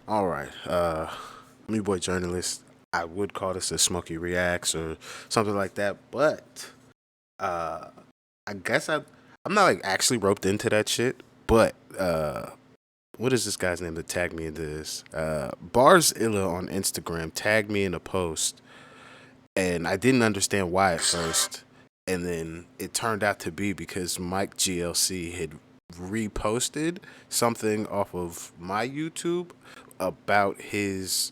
All right. Me boy Journalist. I would call this a Smokey Reacts or something like that, but uh, I guess I'm not like actually roped into that shit. But what is this guy's name that tagged me in this? Bars Illa on Instagram tagged me in a post, and I didn't understand why at first, and then it turned out to be because Mike GLC had reposted something off of my YouTube about his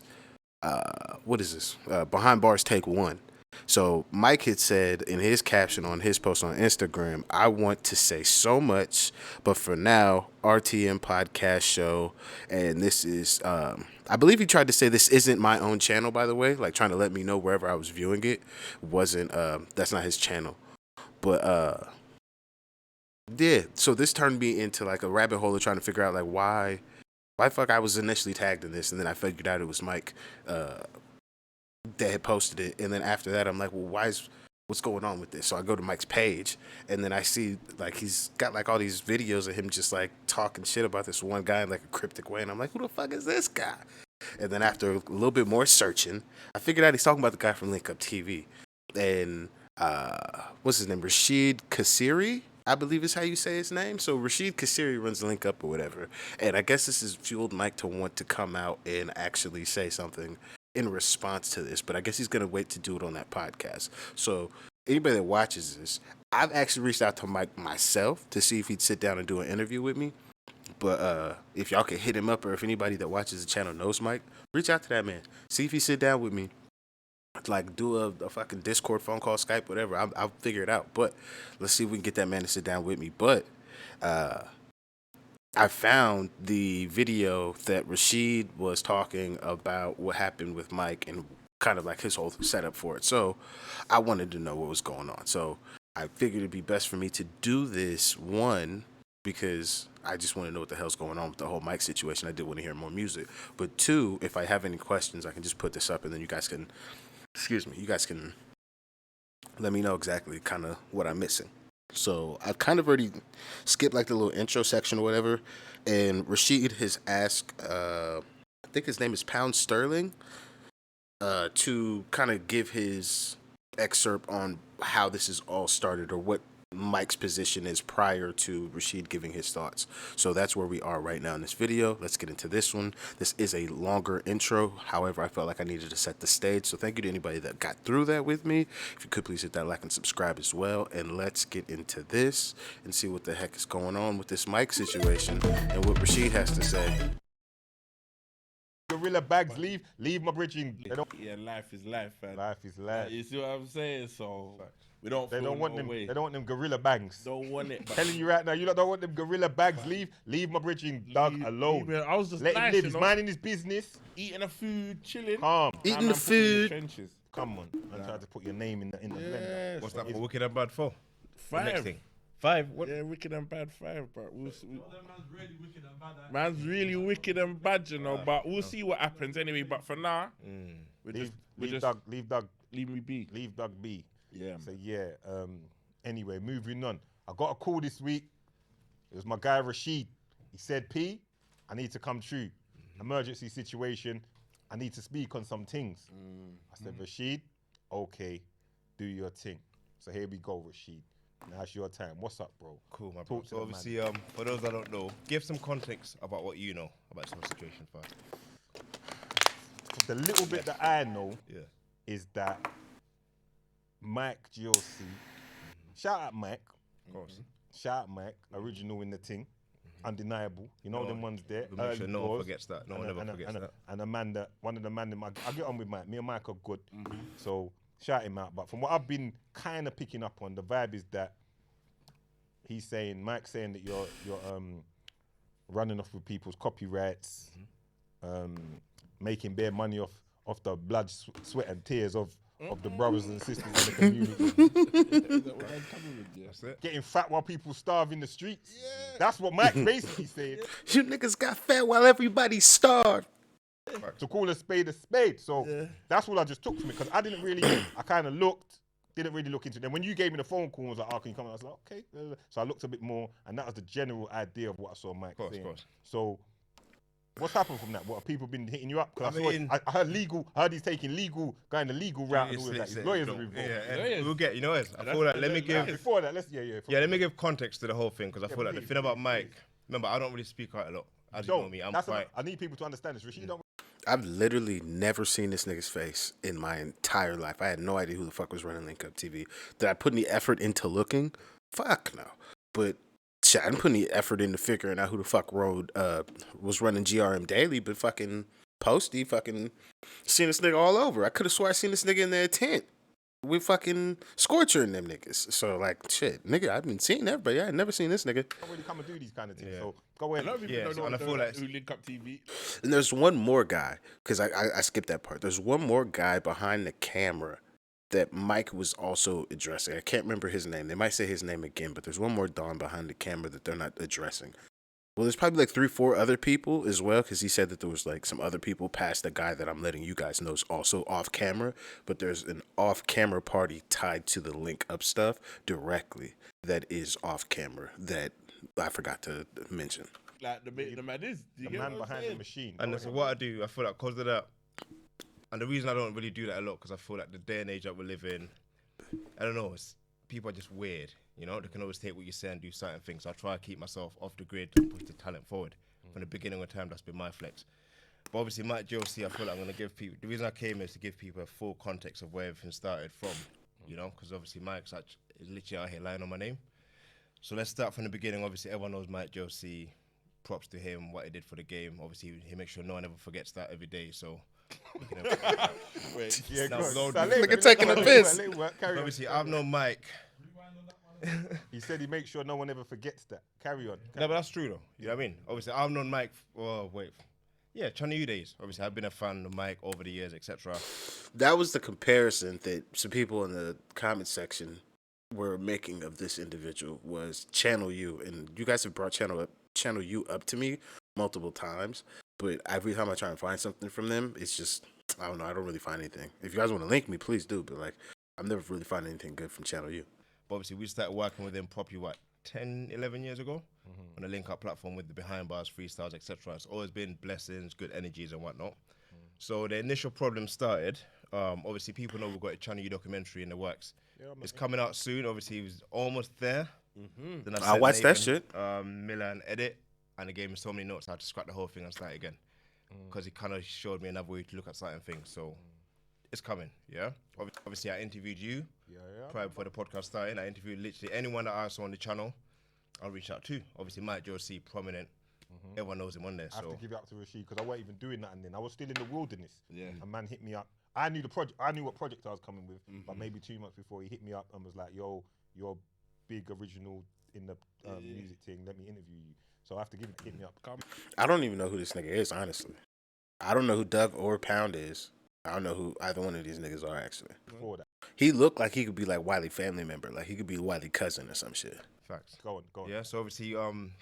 what is this? Behind Bars Take One. So Mike had said in his caption on his post on Instagram, I want to say so much, but for now, RTM podcast show, and this is, I believe he tried to say this isn't my own channel, by the way, like trying to let me know wherever I was viewing it wasn't, that's not his channel. But yeah, so this turned me into like a rabbit hole of trying to figure out like why fuck I was initially tagged in this, and then I figured out it was Mike that had posted it, and then after that, I'm like, well, what's going on with this? So I go to Mike's page, and then I see like he's got like all these videos of him just like talking shit about this one guy in like a cryptic way, and I'm like, who the fuck is this guy? And then after a little bit more searching, I figured out he's talking about the guy from Link Up TV, and what's his name? Rashid Kasirye, I believe is how you say his name. So Rashid Kasirye runs Link Up or whatever. And I guess this has fueled Mike to want to come out and actually say something in response to this. But I guess he's going to wait to do it on that podcast. So anybody that watches this, I've actually reached out to Mike myself to see if he'd sit down and do an interview with me. But if y'all could hit him up, or if anybody that watches the channel knows Mike, reach out to that man. See if he sit down with me, like do a fucking Discord, phone call, Skype, whatever. I'll figure it out. But let's see if we can get that man to sit down with me. But uh, I found the video that Rasheed was talking about what happened with Mike and kind of like his whole setup for it. So I wanted to know what was going on. So I figured it'd be best for me to do this one because I just want to know what the hell's going on with the whole Mike situation. I did want to hear more music. But two, if I have any questions, I can just put this up and then you guys can, excuse me, you guys can let me know exactly kind of what I'm missing. So I've kind of already skipped like the little intro section or whatever, and Rashid has asked, I think his name is Pound Sterling, to kind of give his excerpt on how this is all started or what Mike's position is prior to Rashid giving his thoughts. So that's where we are right now in this video. Let's get into this one. This is a longer intro. However, I felt like I needed to set the stage. So thank you to anybody that got through that with me. If you could please hit that like and subscribe as well. And let's get into this and see what the heck is going on with this Mike situation and what Rashid has to say. Gorilla bags, leave my bridging. They don't. Yeah, life is life, man. Life is life. You see what I'm saying? So we don't. They feel don't want no them. way. They don't want them gorilla bags. Don't want it. But Telling you right now, you lot don't want them gorilla bags. Leave my bridging dog alone. I was just Let him nice, live. you He's know, minding his business. eating the food, chilling. Calm. Eating Man, the I'm putting in food. trenches. Come on. I'm trying to put your name in the blender. Yeah, What's that for wicked and bad for? Five. Next thing. 5? What? Yeah, wicked and bad 5, but man's really wicked and bad, you know. But we'll see what happens anyway. But for now, we Leave just dog. Leave dog. leave me be. Leave dog be. Yeah. So yeah. Anyway, moving on. I got a call this week. It was my guy Rasheed. He said, "P, I need to come true. Emergency situation. I need to speak on some things." I said, "Rasheed, okay, do your thing." So here we go, Rasheed. Now it's your time. What's up, bro? Cool, my Talk bro. to So the obviously, for those that don't know, give some context about what you know about some situation first. The little bit that I know Yeah. is that Mike GLC, shout out Mike, Of course. shout out Mike, original in the thing, undeniable. You know No, them ones there. we'll make sure early no one doors. forgets that. No one And ever forgets that. And a man that, one of the man that I get on with Mike. Me and Mike are good. So shout him out. But from what I've been kind of picking up on, the vibe is that Mike's saying that you're running off with people's copyrights, making bare money off the blood, sweat and tears of the brothers and sisters in the community. That's it. Getting fat while people starve in the streets. Yeah. That's what Mike's basically saying. You niggas got fat while everybody starved. To call a spade a spade. So that's all I just took from it, because I didn't really, I kind of didn't really look into it. Then when you gave me the phone call, I was like, "Oh, can you come?" I was like, "Okay." So I looked a bit more, and that was the general idea of what I saw Mike saying. Of course. So What's happened from that? What have people been hitting you up? Because I mean- I heard legal. I heard he's taking legal, going the legal route and all of that. His lawyers are involved. Yeah, Lawyers. and we'll get. You know what? I That's feel like the let me lawyers. give. Before that, let's Let me give context to the whole thing because I feel like the please, thing about please, Mike. please. Remember, I don't really speak out a lot. As you know me, I'm That's quite. I need people to understand this. Rashid, don't. I've literally never seen this nigga's face in my entire life. I had no idea who the fuck was running Link Up TV. Did I put any effort into looking? Fuck no. But shit, I didn't put any effort into figuring out who the fuck was running GRM Daily, but fucking Posty fucking seen this nigga all over. I could have swore I seen this nigga in their tent with fucking Scorcher and them niggas. So like shit, nigga, I've been seeing everybody. I had never seen this nigga. Don't really come and do these kind of things. Yeah. So go A ahead. lot of people Yeah, don't know and I feel like who Link Up TV. And there's one more guy, because I skipped that part. There's one more guy behind the camera that Mike was also addressing. I can't remember his name. They might say his name again, but there's one more Don behind the camera that they're not addressing. Well, there's probably like 3-4 other people as well, because he said that there was like some other people past the guy that I'm letting you guys know is also off camera, but there's an off camera party tied to the Link Up stuff directly that is off camera that I forgot to mention. Like the man is The man behind the machine. And Go so ahead. what I do, I feel like because of that, and the reason I don't really do that a lot because I feel like the day and age that we live in, I don't know, people are just weird. You know, they can always take what you say and do certain things. I try to keep myself off the grid and push the talent forward. From the beginning of time, that's been my flex. But obviously, Mike GLC, I feel like I'm going to give people, the reason I came here is to give people a full context of where everything started from, you know, because obviously Mike's is literally out here lying on my name. So let's start from the beginning. Obviously, everyone knows Mike GLC. Props to him, what he did for the game. Obviously, he makes sure no one ever forgets that every day. So, you know, Wait, Yeah, Now, go on. Lord, So look let at taking let a it piss. work, let it work. Carry on. obviously, I've known Mike. He said he makes sure no one ever forgets that. Carry on. No, but that's true though. You know what I mean? Obviously, I've known Mike. Yeah, Channel U days. Obviously, I've been a fan of Mike over the years, etc. That was the comparison that some people in the comment section were making of this individual was Channel U, and you guys have brought Channel U up to me multiple times, but every time I try and find something from them, it's just I don't know. I don't really find anything. If you guys want to link me, please do. But like, I've never really found anything good from Channel U. But obviously, we started working with him properly, 10, 11 years ago on the Link Up platform with the behind bars, freestyles, etc. It's always been blessings, good energies, and whatnot. So the initial problem started. Obviously, people know we've got a Channel U documentary in the works. It's coming out soon. Obviously, he was almost there. Then I watched that Nathan, shit. Miller and edit, and he gave me so many notes. I had to scrap the whole thing and start again because he kind of showed me another way to look at certain things. So it's coming. Yeah. Obviously, I interviewed you prior before the podcast started. I interviewed literally anyone that I saw on the channel. I'll reach out to. Obviously, Mike Josie, prominent. Everyone knows him on there. I have So to give it up to Rasheed because I wasn't even doing that, and then I was still in the wilderness. Yeah. A man hit me up. I knew the project. I knew what project I was coming with, but maybe 2 months before he hit me up and was like, "Yo, you're big original in the music thing. Let me interview you." So I have to hit me up. I don't even know who this nigga is, honestly. I don't know who Doug or Pound is. I don't know who either one of these niggas are, actually. Before that, He looked like he could be like Wiley family member. Like he could be Wiley cousin or some shit. facts. go on. Yeah. So obviously,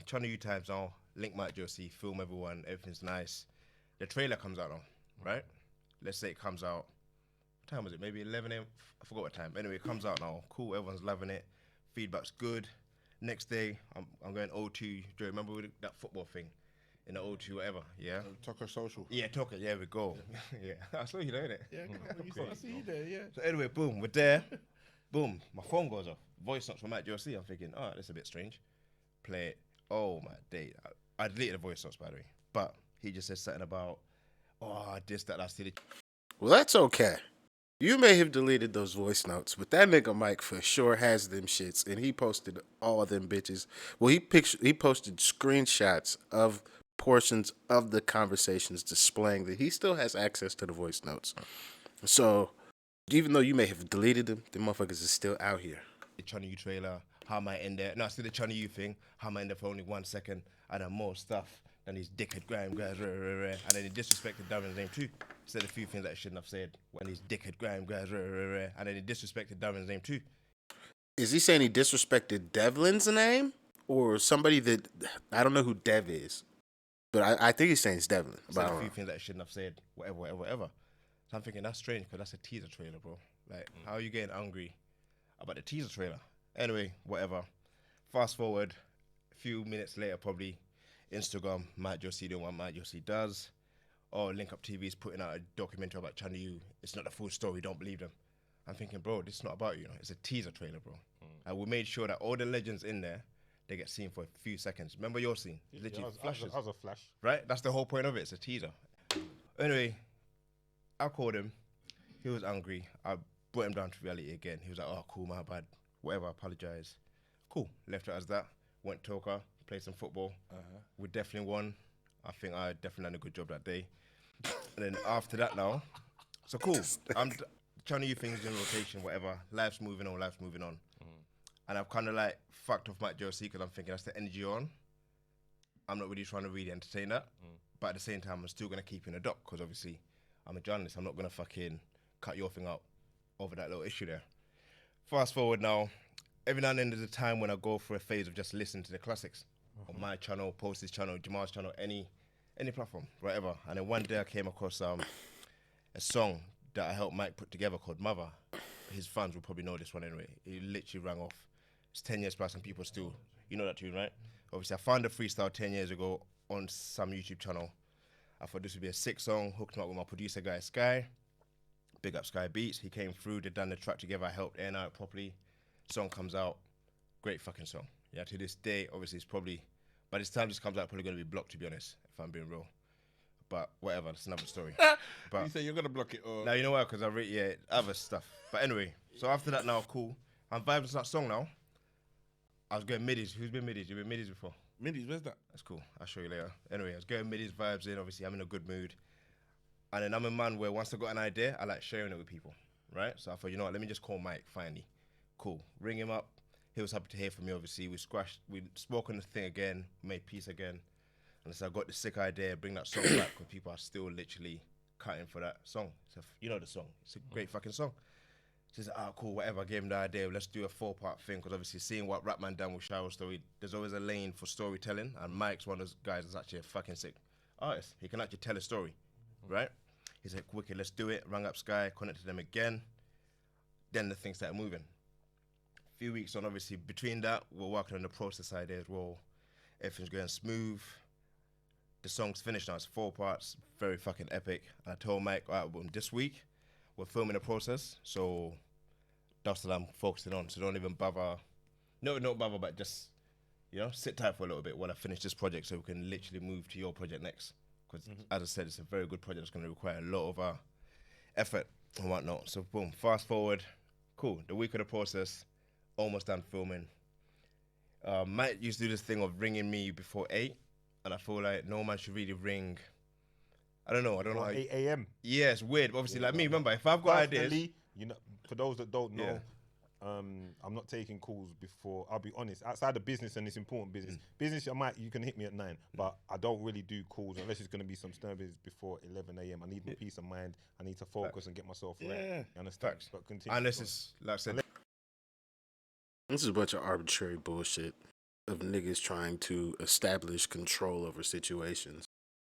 Channel U times now. Link Mike Josie, film everyone. Everything's nice. The trailer comes out now, right? Let's say it comes out. What time was it? Maybe 11 a.m. I forgot what time. Anyway, it comes out now. Cool. Everyone's loving it. Feedback's good. Next day, I'm going O2. Do you remember that football thing in the O2, whatever? Yeah. Tucker Social. Yeah, Tucker. Yeah, we go. Yeah. I saw you there, innit? Yeah, I see you there. Yeah. So anyway, boom, we're there. Boom, my phone goes off. Voice notes from Mike GLC. I'm thinking, oh, that's a bit strange. Play it. Oh my day. I deleted the voice notes, by the way. But he just said something about, oh, this, that, last year. Well, that's okay. You may have deleted those voice notes, but that nigga Mike for sure has them shits, and he posted all them bitches. Well, he posted screenshots of portions of the conversations displaying that he still has access to the voice notes. So, even though you may have deleted them, the motherfuckers is still out here. The Channel U trailer, how am I in there? No, I see the Channel U thing, how am I in there for only 1 second? I done more stuff than these dickhead grime guys, and then he disrespected Darren's name too. Said a few things that I shouldn't have said when these dickhead grime guys, and then he disrespected Darren's name too. Is he saying he disrespected Devlin's name? Or somebody that, I don't know who Dev is, but I think he's saying it's Devlin. But Said I a don't few know. things that I shouldn't have said, whatever. So I'm thinking that's strange because that's a teaser trailer, bro. Like, how are you getting angry about the teaser trailer? Anyway, whatever. Fast forward, a few minutes later, probably, Instagram, Matt Josie doing what Matt Josie does. Or Link Up TV is putting out a documentary about Channel U. It's not the full story, don't believe them. I'm thinking, bro, this is not about you, it's a teaser trailer, bro. And we made sure that all the legends in there, they get seen for a few seconds. Remember your scene? Literally flashes. That was a flash. Right? That's the whole point of it. It's a teaser. Anyway, I called him. He was angry. I brought him down to reality again. He was like, oh, cool, my bad. Whatever, I apologize. Cool. Left it as that. Went to Toka, played some football. We definitely won. I think I definitely done a good job that day. And then after that now, so cool. I'm trying to do things in rotation, whatever. Life's moving on. And I've kind of like fucked off Matt Josie because I'm thinking that's the energy you're on. I'm not really trying to really entertain that. But at the same time, I'm still going to keep you in the dock because obviously I'm a journalist. I'm not going to fucking cut your thing out over that little issue there. Fast forward now, every now and then there's a time when I go through a phase of just listening to the classics on my channel, Post's channel, Jamal's channel, any platform, whatever. And then one day I came across a song that I helped Mike put together called Mother. His fans will probably know this one anyway. It literally rang off. It's 10 years plus and people still, you know that tune, right? Obviously, I found a freestyle 10 years ago on some YouTube channel. I thought this would be a sick song, hooked him up with my producer guy, Sky. Big up Sky Beats. He came through, they done the track together, I helped air it properly. Song comes out, great fucking song. Yeah, to this day, obviously it's probably, by this time this comes out, probably gonna be blocked, to be honest, if I'm being real. But whatever, that's another story. But You say you're gonna block it, or now you know why? Because I read other stuff. But anyway, so after that now, cool. I'm vibing to that song now. I was going middies. Who's been middies? You've been middies before? Middies, where's that? That's cool. I'll show you later. Anyway, I was going middies vibes in. Obviously, I'm in a good mood. And then I'm a man where once I got an idea, I like sharing it with people, right? So I thought, you know what? Let me just call Mike finally. Cool. Ring him up. He was happy to hear from me. Obviously, we spoke on the thing again, made peace again. And so I got the sick idea, bring that song back because people are still literally cutting for that song. So you know the song. It's a great fucking song. She said, cool, whatever. I gave him the idea. Let's do a 4-part thing because obviously seeing what Rapman done with Shower Story, there's always a lane for storytelling. And Mike's one of those guys that's actually a fucking sick artist. He can actually tell a story, right? He said, wicked, let's do it. Rang up Sky, connected them again. Then the thing started moving. A few weeks on, obviously, between that, we're working on the process idea as well. Everything's going smooth. The song's finished now. It's 4 parts, very fucking epic. And I told Mike, all right, well, this week, we're filming the process, so that's what I'm focusing on. So don't even bother. No, don't bother, but just, sit tight for a little bit while I finish this project so we can literally move to your project next. Because, as I said, it's a very good project. It's going to require a lot of effort and whatnot. So, boom, fast forward. Cool. The week of the process, almost done filming. Mike used to do this thing of ringing me before 8, and I feel like no man should really ring. I don't know. 8 a.m. Yeah, it's weird. But obviously, like me, remember, if I've got ideas. For those that don't know, I'm not taking calls before. I'll be honest. Outside of business and this important business, you can hit me at 9, but I don't really do calls unless it's going to be some sturbs before 11 a.m. I need my peace of mind. I need to focus and get myself right. You understand? Facts. But continue. Unless it's, like I said, This is a bunch of arbitrary bullshit of niggas trying to establish control over situations.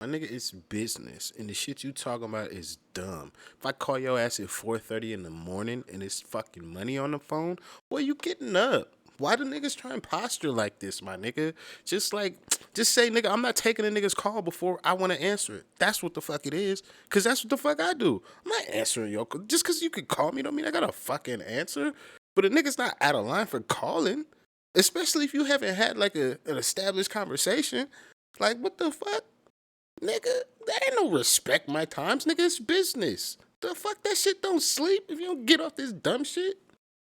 My nigga, it's business, and the shit you talking about is dumb. If I call your ass at 4:30 in the morning and it's fucking money on the phone, well, you getting up. Why do niggas try and posture like this, my nigga? Just say, nigga, I'm not taking a nigga's call before I want to answer it. That's what the fuck it is, because that's what the fuck I do. I'm not answering your call. Just because you can call me don't mean I got to fucking answer. But a nigga's not out of line for calling, especially if you haven't had, like, an established conversation. Like, what the fuck? Nigga, that ain't no respect my times. Nigga, it's business. The fuck, that shit don't sleep if you don't get off this dumb shit.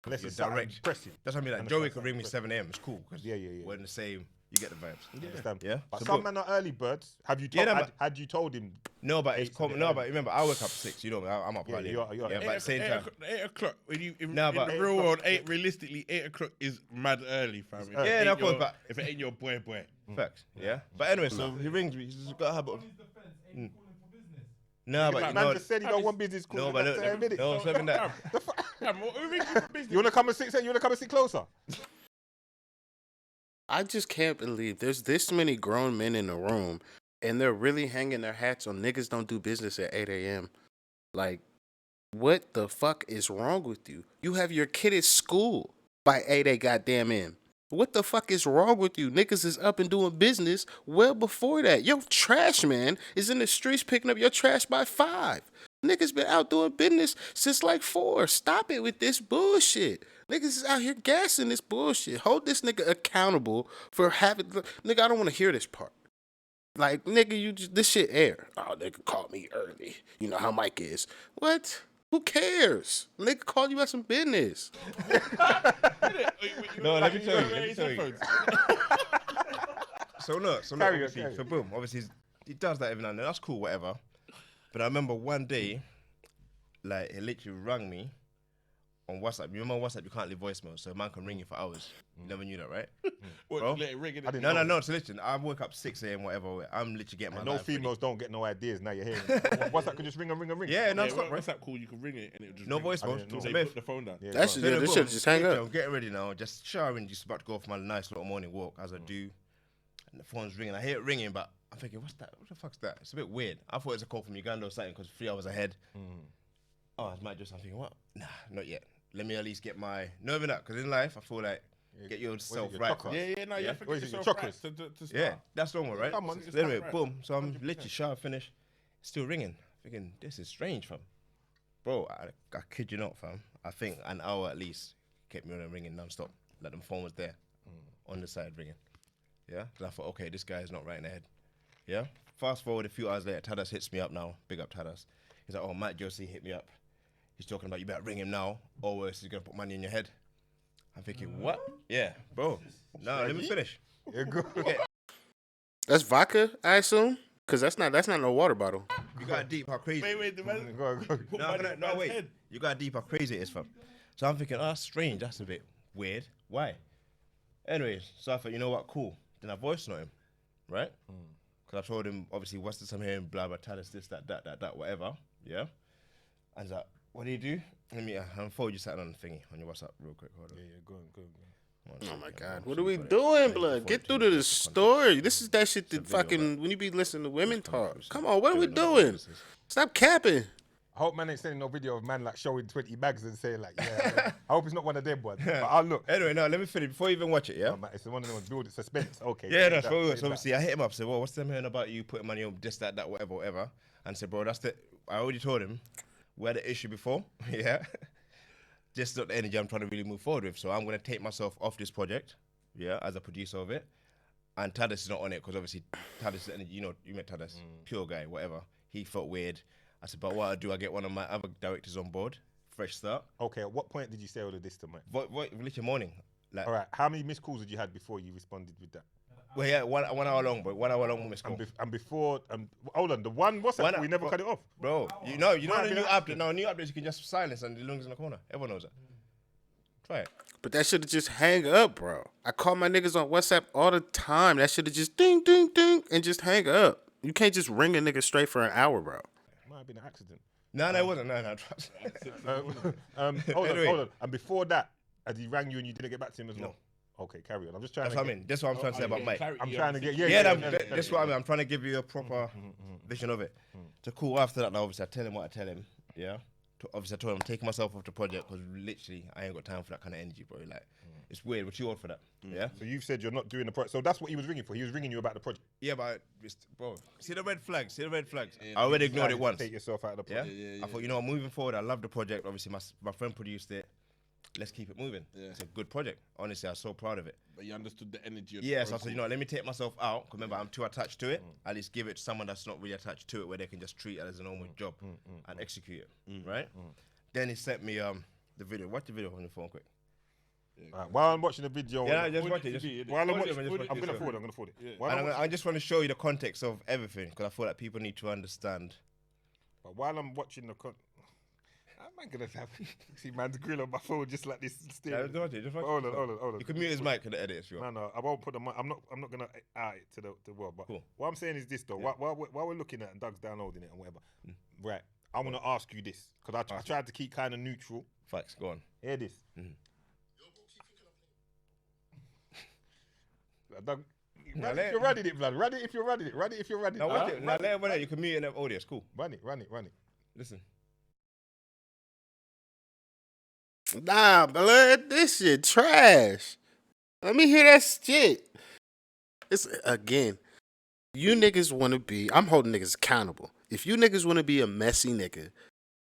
Unless you're it's direct. Pressing. That's what I mean. Like, Joey could ring me 7 a.m. It's cool. Cause yeah. we're in the same. You get the vibes. Yeah. But So some men are early birds. Have you told? Had you told him? No, but it's common. No, but remember, I wake up 6. You know, I'm up early. You're but at the same time. 8 o'clock. When you in No, the but- real world, realistically, 8 o'clock is mad early, fam. If it Yeah, ain't of course, your- but- if it ain't your boy. Facts. Yeah. But anyway, so he rings me. He's got a habit of. On his defense, ain't he calling for business? No, but Man just said he don't want business calls. No, but in 10 minutes. no, something that. Fam, what we ring you for business? You wanna come and sit? You wanna come and sit closer? I just can't believe there's this many grown men in the room, and they're really hanging their hats on niggas don't do business at 8 a.m. Like, what the fuck is wrong with you? You have your kid at school by 8 a.m. What the fuck is wrong with you? Niggas is up and doing business well before that. Your trash man is in the streets picking up your trash by 5. Niggas been out doing business since like 4. Stop it with this bullshit. Niggas is out here gassing this bullshit. Hold this nigga accountable for having. Nigga, I don't want to hear this part. Like, nigga, you just, this shit air. Oh, nigga called me early. You know how Mike is. What? Who cares? Nigga called you about some business. No, let me tell you. So look, Carry obviously, on. so boom, obviously he does that every now and then. That's cool, whatever. But I remember one day, like, he literally rang me on WhatsApp. You remember on WhatsApp, you can't leave voicemail, so a man can ring you for hours. You never knew that, right? What, Bro? let it ring it. No. So listen, I woke up 6 a.m. whatever. I'm literally getting my No life ready. females don't get no ideas. Now you're hearing. WhatsApp can just ring and ring and ring. Yeah, no, Yeah, stop, bro. WhatsApp call, you can ring it and it just No ring. voicemail. didn't know. So So you put the phone down. Yeah, That shit, then this boom, shit just hang literally, up. I'm getting ready now, just showering, just about to go for my nice little morning walk as I do. And the phone's ringing. I hear it ringing, but I'm thinking, what's that? What the fuck's that? It's a bit weird. I thought it was a call from Uganda or something because 3 hours ahead. Oh, it's Mike just. I'm thinking, what? Nah, not yet. Let me at least get my. No, even that, because in life, I feel like get yourself your right. chocolate? first. Yeah, no, you have to What get is it, yourself your right chocolates? to start. Yeah, that's normal, right? Come on, So it's anyway, right. boom. So I'm literally shower finished, still ringing. Thinking, this is strange, fam. Bro, I kid you not, fam. I think an hour at least kept me on and ringing non-stop. Like the phone was there, on the side ringing. Yeah? And I thought, okay, this guy is not right in the head. Yeah? Fast forward a few hours later, Tadas hits me up now. Big up Tadas. He's like, oh, Matt Josie hit me up. He's talking about you better ring him now, or else he's going to put money in your head. I'm thinking, what? Yeah, bro. No, let me finish. Yeah, good. That's vodka, I assume? Because that's not no water bottle. You got deep how crazy. Wait, the man. Go on. put No, money in man's wait. head. You got deep how crazy it is, fam. So I'm thinking, oh, that's strange. That's a bit weird. Why? Anyways, so I thought, you know what? Cool. Then I voice note him, right? Because I told him, obviously, what's this I'm hearing, blah, blah, tell us this, that, whatever. Yeah? And he's like, what do you do? Let me, I'll forward you something on the thingy, on your WhatsApp real quick. Hold on. Yeah, go on. Oh my God. What are we doing, blood? Get through to the story. This is that shit that fucking, when you be listening to women talk. Come on, what are we doing? Stop capping. I hope man ain't sending no video of man like showing 20 bags and saying like, yeah. I hope it's not one of them ones. But I'll look. Anyway, no, let me finish before you even watch it, yeah? Oh, man, it's one of them ones building suspense. Okay. Yeah, say that's that, what it say was. that. Obviously, I hit him up, said, well, what's them hearing about you putting money on this, that, whatever. And said, bro, that's the, I already told him, we had an issue before, yeah? Just not the energy I'm trying to really move forward with. So I'm going to take myself off this project, yeah, as a producer of it. And Tadas is not on it because obviously Tadas, you know, you met Tadas, pure guy, whatever. He felt weird. I said, but what I do, I get one of my other directors on board, fresh start. Okay, at what point did you say all of this to Mike? Literally morning. Like, All right, how many missed calls had you had before you responded with that? well, yeah, 1 hour long, bro. 1 hour long miss call. And before, hold on, the one WhatsApp, we never cut it off. Bro, you know the Might be new an update. No, new updates you can just silence and the long's in the corner. Everyone knows that. Try it. But that should have just hang up, bro. I call my niggas on WhatsApp all the time. That should have just ding, ding, ding, and just hang up. You can't just ring a nigga straight for an hour, bro. Might have been an accident. No, it wasn't. No. Trust. Hold Anyway. on. And before that, had he rang you and you didn't get back to him as well? Okay, carry on. I'm just trying That's to what I mean. That's what I'm trying to say about Mike. I'm trying to get, That's what I mean. I'm trying to give you a proper vision of it. So cool. After that, now, obviously, I tell him what I tell him. Yeah. Obviously, I told him I'm taking myself off the project because literally I ain't got time for that kind of energy, bro. Like, it's weird. We're too old for that. Yeah. So you've said you're not doing the project. So that's what he was ringing for. He was ringing you about the project. Yeah, but bro, see the red flags. I already ignored it once. Take yourself out of the Yeah? project. I thought, you know, moving forward, I love the project. Obviously, my friend produced it. Let's keep it moving. Yeah. It's a good project. Honestly, I'm so proud of it. But you understood the energy of Yeah, so I said, you know, let me take myself out. Because remember, I'm too attached to it. At least give it to someone that's not really attached to it, where they can just treat it as a normal job and execute it. Right? Then he sent me the video. Watch the video on your phone quick. Right, while I'm watching the video, Yeah, just watch it. Just, while I'm watch watching, it, I'm gonna forward it. Yeah. While And I'm I just want to show you the context of everything because I feel like people need to understand. But while I'm watching I'm gonna have see man's grill on my phone just like this. Yeah, just watch it. Just watch Hold it. on. You can mute his mic in the edit if you want. No, I won't put the mic. I'm not gonna out it to the world. But Cool. what I'm saying is this though. While we're looking at it and Doug's downloading it and whatever, right? I want to ask you this because I tried to keep kind of neutral. Facts, go on. Hear this. Doug, Now run it let- if you're running it, blood. Run it if you're running it. Run it if you're running Now it. watch it. Now let everyone know. You can mute in the audio. It's cool. Run it. Listen. Nah, blood, this shit trash. Let me hear that shit. It's again, you niggas want to be. I'm holding niggas accountable. If you niggas want to be a messy nigga,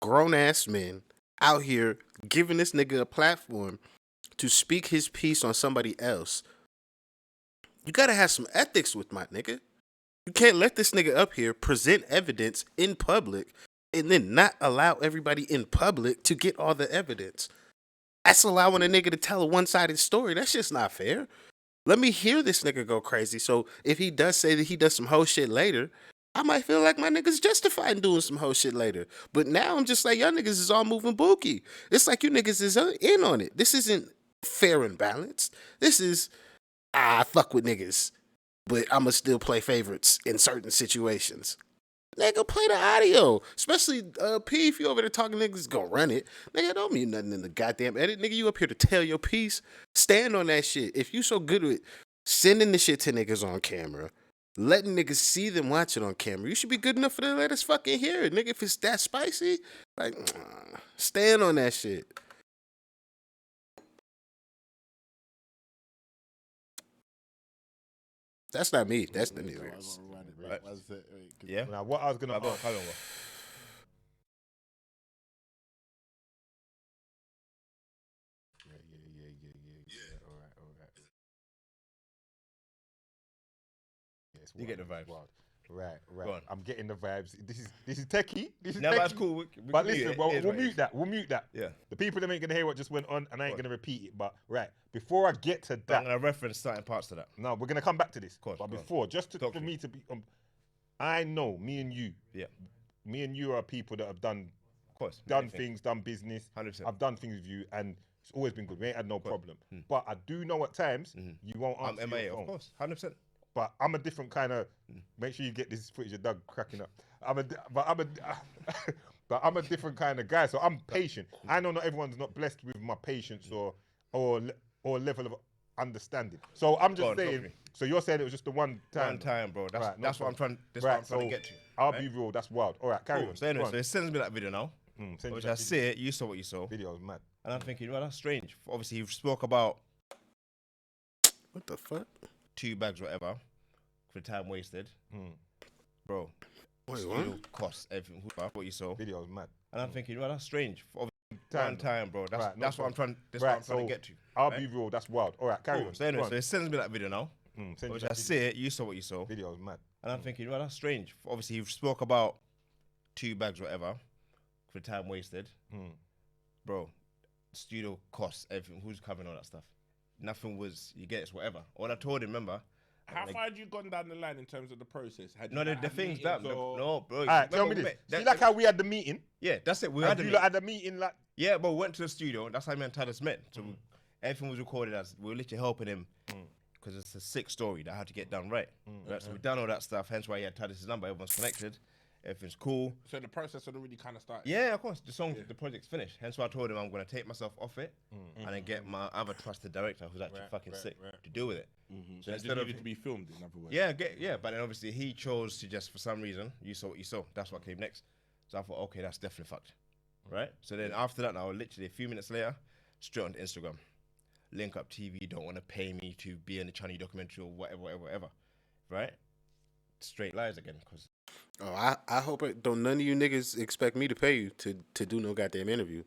grown ass men out here giving this nigga a platform to speak his piece on somebody else, you gotta have some ethics with my nigga. You can't let this nigga up here present evidence in public and then not allow everybody in public to get all the evidence. That's allowing a nigga to tell a one-sided story. That's just not fair. Let me hear this nigga go crazy. So if he does say that he does some hoe shit later, I might feel like my nigga's justified in doing some hoe shit later. But now I'm just like, y'all niggas is all moving bookie. It's like you niggas is in on it. This isn't fair and balanced. This is, I fuck with niggas, but I'ma still play favorites in certain situations. Nigga, play the audio. Especially P, if you over there talking niggas, go run it. Nigga, don't mean nothing in the goddamn edit. Nigga, you up here to tell your piece. Stand on that shit. If you so good with sending the shit to niggas on camera, letting niggas see them watch it on camera, you should be good enough for them to let us fucking hear it. Nigga, if it's that spicy, like, stand on that shit. That's not me. That's the niggas. Right. Yeah. Yeah. Now, what I was gonna ask. How long? Yeah. All right. Yeah, it's You get the wild, vibes. wild. Right. Go on. I'm getting the vibes. This is techie. This is No, techie. but that's cool. But listen, we'll mute that. We'll mute that. Yeah. The people that ain't gonna hear what just went on, and I ain't Go on. gonna repeat it. But before I get to I'm that, gonna reference certain parts to that. no, we're gonna come back to this. Course, but go on. before, just Talk for to me to be, I know me and you. Yeah. Me and you are people that have done Of course. things, done business. 100%. I've done things with you, and it's always been good. We ain't had no problem. Mm. But I do know at times Mhm. you won't I'm answer MIA, your of phone. course. 100%. But I'm a different kind of. Make sure you get this footage of Doug cracking up. But I'm a different kind of guy. So I'm patient. I know not everyone's not blessed with my patience or level of understanding. So I'm Go just on, saying. talk to me. So you're saying it was just the one time. One time, bro. That's Right, no that's what I'm problem. trying. That's what I'm trying to get to. I'll right? be real. That's wild. All right, carry Cool. on. So anyway, Go so on. it sends me that video now. Send me Which that I see it. You saw what you saw, video is mad. and I'm thinking, well, that's strange. Obviously, you spoke about What the fuck? 2 bags, whatever, for time wasted, bro. Wait, Studio what? costs everything. What you saw, Video is mad. and I'm thinking, well, that's strange. Obviously, Time, one time, bro. That's Right, no that's what I'm problem. trying. That's what I'm trying so to get to. I'll right? be real. That's wild. All right, carry Cool. on. So anyway, Go so on. it sends me that video now. Send me Which that I see it. You saw what you saw, Video is mad. and I'm thinking, well, that's strange. Obviously, you spoke about 2 bags, whatever, for time wasted, bro. Studio costs everything. Who's covering all that stuff? Nothing was. You get it's whatever. All I told him, remember. How far had you gone down the line in terms of the process? Had No, you the had things that meetings or- no, bro. All right, tell me remember, this. See, like how we had the meeting. yeah, that's it. We Have had a you meeting. lot had a meeting like? Yeah, but we went to the studio. That's how me and Titus met. So everything was recorded as we were literally helping him because it's a sick story that had to get done right. Right. So we done all that stuff. Hence why he had Titus's number. Everyone's connected. Everything's cool. So the process had already kind of started. Yeah, of course. The song, the project's finished. Hence why I told him I'm gonna take myself off it and then get my other trusted director who's actually fucking sick to deal with it. So it instead just of- needed to be filmed, in other words. Yeah, but then obviously he chose to just for some reason you saw what you saw. That's what came next. So I thought, okay, that's definitely fucked, right? So then after that, now literally a few minutes later, straight onto Instagram, Link Up TV don't want to pay me to be in the Chinese documentary or whatever, right? Straight lies again, because Oh, I hope it don't none of you niggas expect me to pay you to do no goddamn interview.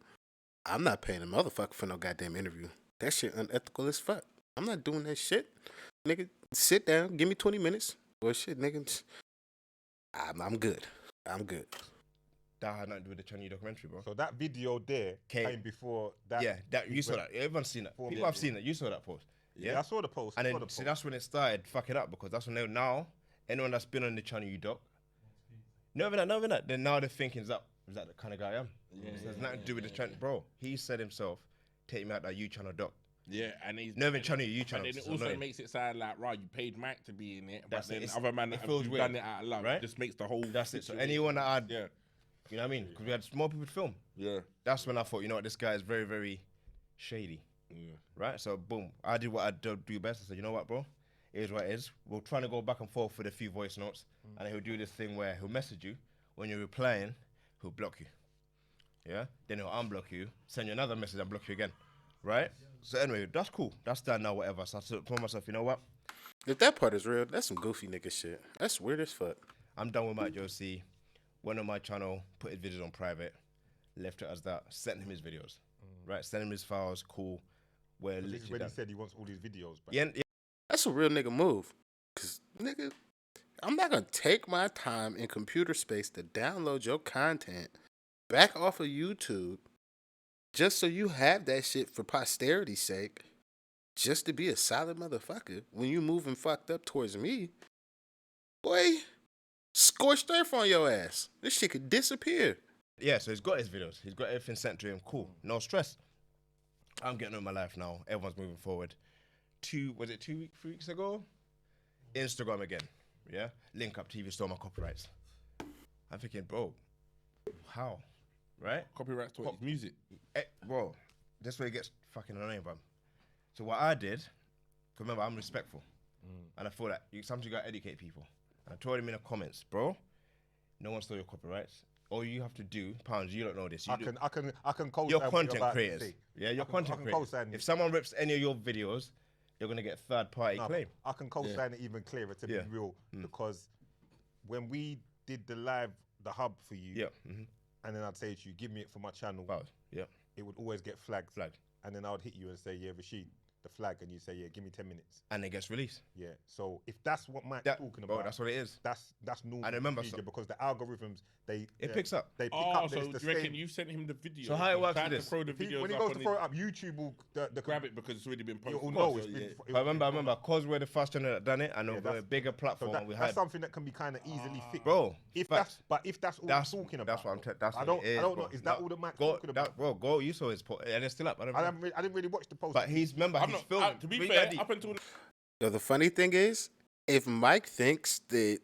I'm not paying a motherfucker for no goddamn interview. That shit unethical as fuck. I'm not doing that shit. Nigga, sit down, give me 20 minutes. Or shit, nigga. I'm good. I'm good. that had nothing to do with the Chinese documentary, bro. So that video there came before that. Yeah, that you saw that. Everyone's seen that. People have seen that. You saw that post. Yeah, I saw the post. And I saw then the see, post. that's when it started fucking up because that's when they now anyone that's been on the channel you doc. No, even that. Then now they're thinking, is that the kind of guy I am? It has nothing to do with the channel, bro. He said himself, take me out that you channel doc. Yeah, and he's No, even channel you channel. And then it so also annoying. makes it sound like, right, you paid Mike to be in it, That's but it. then It's- other man it that feels have weird, done it out of love, right? just makes the whole. That's it. So situation- anyone that had, Yeah, you know what I mean? Because we had more people to film. yeah, That's when I thought, you know what, this guy is very, very shady. yeah. Right? So boom, I did what I do best. I said, you know what, bro? It is what it is. We're trying to go back and forth with a few voice notes, and he'll do this thing where he'll message you. When you're replying, he'll block you. Yeah? Then he'll unblock you, send you another message and block you again. right? So anyway, that's cool. That's done now, whatever. So I told myself, you know what? If that part is real, that's some goofy nigga shit. That's weird as fuck. I'm done with Mike GLC. Went on my channel, put his videos on private, left it as that, sent him his videos, right? Sent him his files, cool. Where This is literally when he done. said he wants all these videos back. Yeah, That's a real nigga move. Cause nigga, I'm not gonna take my time in computer space to download your content back off of YouTube just so you have that shit for posterity's sake, just to be a solid motherfucker when you moving fucked up towards me. Boy, scorched earth on your ass. This shit could disappear. yeah, so he's got his videos. He's got everything sent to him. Cool. No stress. I'm getting on with my life now. Everyone's moving forward. 3 weeks ago? Instagram again. Yeah? Link Up TV stole my copyrights. I'm thinking, bro, how? Right? Copyright to his music. Bro, this way it gets fucking annoying, bro. So what I did, 'cause remember, I'm respectful. And I feel that sometimes you gotta educate people. I told him in the comments, bro, no one stole your copyrights. All you have to do, Pounds, you don't know this. I can co-sign You're what content about to creators. say. Yeah, you're I content can creators. co-sign If this. someone rips any of your videos, you're gonna get third-party No, claim. I can co-sign it even clearer to Yeah. be real because when we did the hub for you, Yeah. and then I'd say to you, give me it for my channel, Wow. Yeah. it would always get flagged. Flagged. And then I would hit you and say, yeah, Rasheed, the flag, and you say, yeah, give me 10 minutes. And it gets released. Yeah. So if that's what Mike's That, talking bro, about, that's what it is. that's normal. I remember procedure because the algorithms It picks up. They pick Oh, up. so It's do the you reckon same. you sent him the video? So how it He works tried is to this. throw the If he- videos when he up goes on to his- throw it up, YouTube will grab it because it's already been posted. It'll know. So, It's been, yeah. it'll- But remember, because we're the first channel that done it, and over a bigger so platform we that's had. something that can be kind of easily fixed. Bro, If facts. that's all That's I'm talking about. That's what I'm. That's I what don't. it is, I don't bro. know. Is that all that Mike's Go, talking about? bro, go. You saw his post, and it's still up. I didn't really watch the post. But he's remember I'm he's not, filmed. to be Read fair, that deep. up until Yo, the funny thing is, if Mike thinks that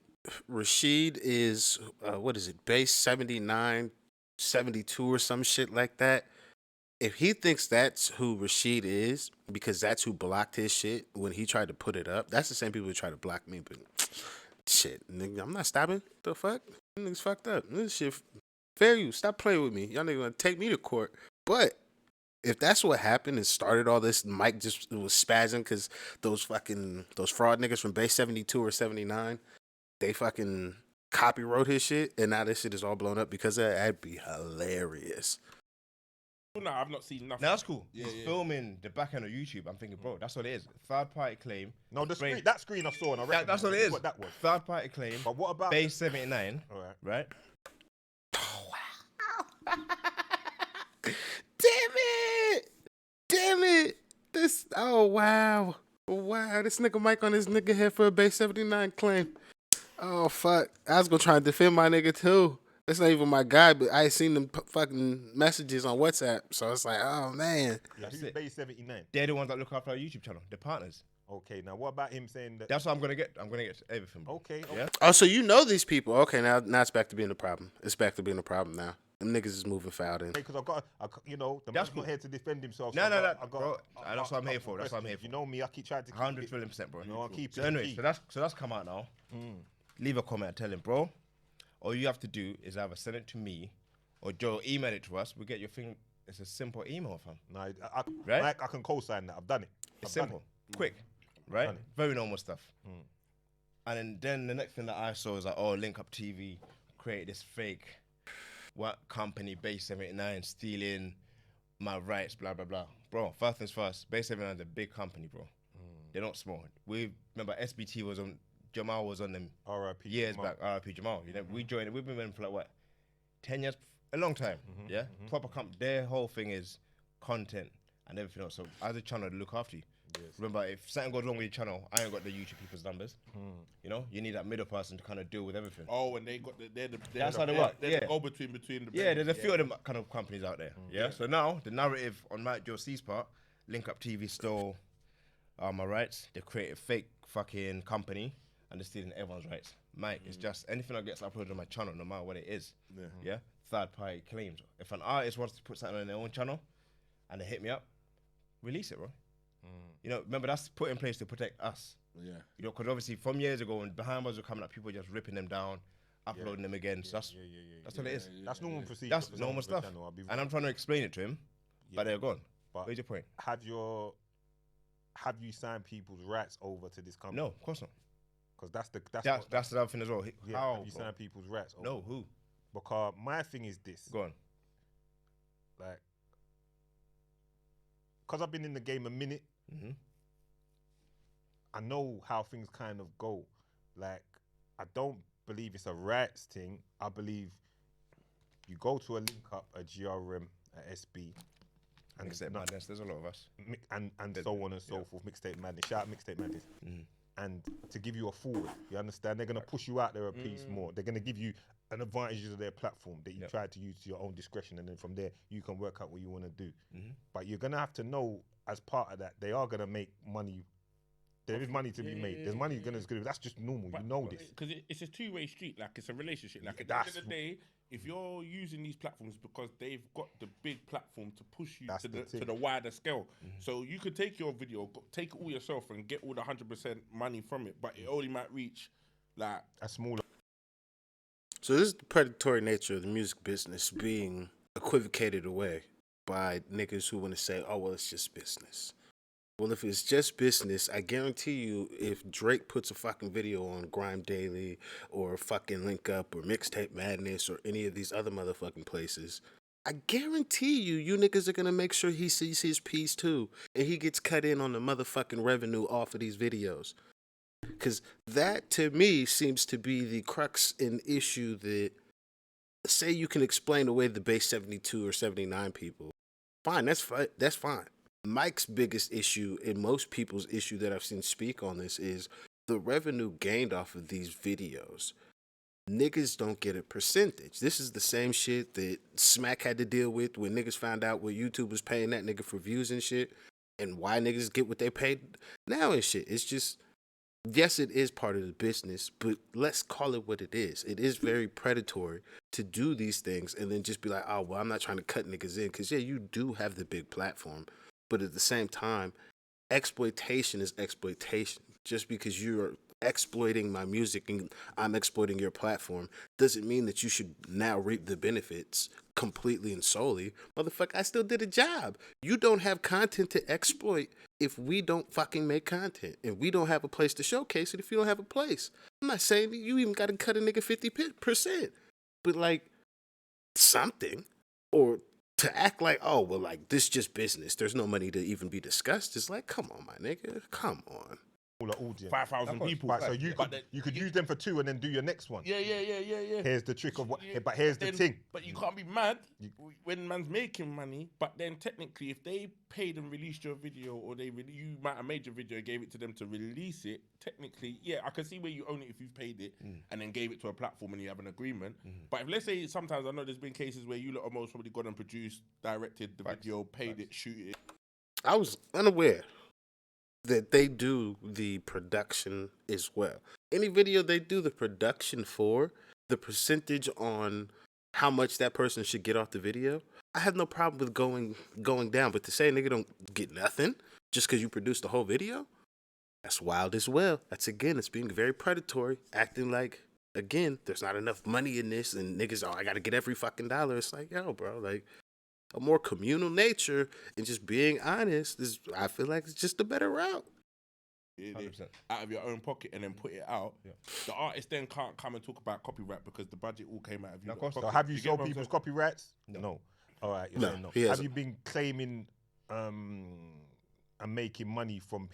Rasheed is, what is it, base 79, 72 or some shit like that, if he thinks that's who Rasheed is, because that's who blocked his shit when he tried to put it up, that's the same people who try to block me. But shit, nigga, I'm not stopping. The fuck? Niggas fucked up. This shit, fair you. Stop playing with me. Y'all niggas gonna take me to court. But if that's what happened and started all this, Mike just was spazzing because those fraud niggas from base 72 or 79, they fucking copywrote his shit, and now this shit is all blown up because of that. That'd be hilarious. no, I've not seen nothing. Now that's cool. Yeah, He's yeah. filming the back end of YouTube. I'm thinking, bro, that's what it is. Third party claim. No, the Brain- screen. That screen I saw, and I reckon That's what it is. What that was. Third party claim. But what about? Base 79. All right. Right. Damn it! This, oh wow. Wow, this nigga Mike on his nigga head for a base 79 claim. Oh fuck. I was gonna try and defend my nigga too. That's not even my guy, but I seen them fucking messages on WhatsApp. So it's like, oh man. Yeah, That's who's it. base 79? They're the ones that look after our YouTube channel. The partners. Okay, now what about him saying that? That's what I'm gonna get. I'm gonna get everything. Bro. Okay. Yeah. Oh, so you know these people. Okay, now it's back to being a problem. It's back to being a problem now. Them niggas is moving foul in. Because the That's man's cool. not here to defend himself. No, so no, bro. that's what I'm here for. That's what I'm here for. You know me, I keep trying to keep 100 it. trillion%, bro. No, I'll keep So it anyway, G. so that's come out now. Leave a comment and tell him, bro. All you have to do is either send it to me, or Joe email it to us. We get your thing. It's a simple email, fam. No, Right? Mike, I can co-sign that. I've done it. It's I've done simple, quick, right? Done it. Very normal stuff. And then the next thing that I saw was like, oh, Link Up TV created this fake company, Base 79, stealing my rights, blah blah blah. Bro, first things first, Base 79 is a big company, bro. They're not small. We remember SBT was on, Jamal was on them R.I.P. years Jamal. back. R.I.P. Jamal. You know, we joined it. We've been with them for like what, 10 years, a long time. Yeah, proper Their whole thing is content and everything else. So as a channel, to look after you. Remember, if something goes wrong with your channel, I ain't got the YouTube people's numbers. You know, you need that middle person to kind of deal with everything. Oh, and they got That's how they work, They're yeah. the go between the. Yeah, there's a few of them kind of companies out there. Yeah. So now the narrative on Mike GLC's part, Link Up TV stole my rights. They created a fake fucking company and they're stealing everyone's rights. Mike, it's just anything that gets uploaded on my channel, no matter what it is. Yeah. Third party claims. If an artist wants to put something on their own channel and they hit me up, release it, bro. You know, remember that's put in place to protect us. Yeah. You know, because obviously from years ago when behind us were coming up, people just ripping them down, uploading them again. So that's what it is. That's normal procedure. That's for normal someone stuff. to channel, I'll be And I'm trying to explain it to him, but they're gone. But Where's your point? have you signed people's rights over to this company? No, of course not. Because that's the That's the other thing as well. yeah. How? Have you bro? signed people's rights over? No, who? Because my thing is this, Go on. like, because I've been in the game a minute, Mhm. I know how things kind of go. Like, I don't believe it's a rights thing. I believe you go to a link up, a GRM, a SB, and Mixtape Madness. There's a lot of us. and so on and so forth. Mixtape Madness. Shout out Mixtape Madness. And to give you a forward, you understand? They're gonna push you out there a piece more. They're gonna give you an advantage of their platform that you try to use to your own discretion, and then from there you can work out what you want to do. But you're gonna have to know, as part of that, they are gonna make money. There is money to be made. There's money gonna. That's just normal. You know this. Because it's a two-way street. Like, it's a relationship. Like, at the That's end of the day, if you're using these platforms because they've got the big platform to push you That's to the to thing. the wider scale, so you could take your video, take it all yourself, and get all the 100% money from it, but it only might reach like A smaller. So this is the predatory nature of the music business being equivocated away by niggas who want to say, oh, well, it's just business. Well, if it's just business, I guarantee you, if Drake puts a fucking video on Grime Daily or fucking Link Up or Mixtape Madness or any of these other motherfucking places, I guarantee you, you niggas are gonna make sure he sees his piece too, and he gets cut in on the motherfucking revenue off of these videos. Because that, to me, seems to be the crux and issue that, say you can explain away the base 72 or 79 people. Fine, that's fine. Mike's biggest issue, and most people's issue that I've seen speak on this, is the revenue gained off of these videos. Niggas don't get a percentage. This is the same shit that Smack had to deal with when niggas found out what YouTube was paying that nigga for views and shit, and why niggas get what they paid now and shit. It's just, yes, it is part of the business, but let's call it what it is. It is very predatory to do these things and then just be like, oh, well, I'm not trying to cut niggas in. Because, yeah, you do have the big platform. But at the same time, exploitation is exploitation. Just because you're exploiting my music and I'm exploiting your platform doesn't mean that you should now reap the benefits completely and solely. Motherfucker, I still did a job. You don't have content to exploit if we don't fucking make content. And we don't have a place to showcase it if you don't have a place. I'm not saying that you even got to cut a nigga 50%. But, like, something. Or to act like, oh, well, like, this just business. There's no money to even be discussed. It's like, come on, my nigga. Come on. Audience. 5,000 people. Right, so you But could use them for 2 and then do your next one. Yeah. Here's the trick of what. Yeah, But here's the then- thing. But you can't be mad when man's making money. But then technically, if they paid and released your video, or you might have made your video and gave it to them to release it, technically, yeah, I can see where you own it if you've paid it and then gave it to a platform and you have an agreement. But if, let's say, sometimes I know there's been cases where you lot have most probably gone and produced, directed the video, paid it, shoot it. I was unaware that they do the production as well. Any video they do the production for, the percentage on how much that person should get off the video, I have no problem with going down. But to say a nigga don't get nothing just because you produced the whole video, that's wild as well. That's, again, it's being very predatory, acting like, again, there's not enough money in this, and niggas, oh, I gotta get every fucking dollar. It's like, yo, bro, like, a more communal nature and just being honest is, I feel like, it's just a better route. It 100%. out of your own pocket and then put it out. The artist then can't come and talk about copyright because the budget all came out of you. of course. So have you get sold what I'm people's saying? copyrights? No. All right. You're No, saying no. he Have hasn't. you been claiming and making money from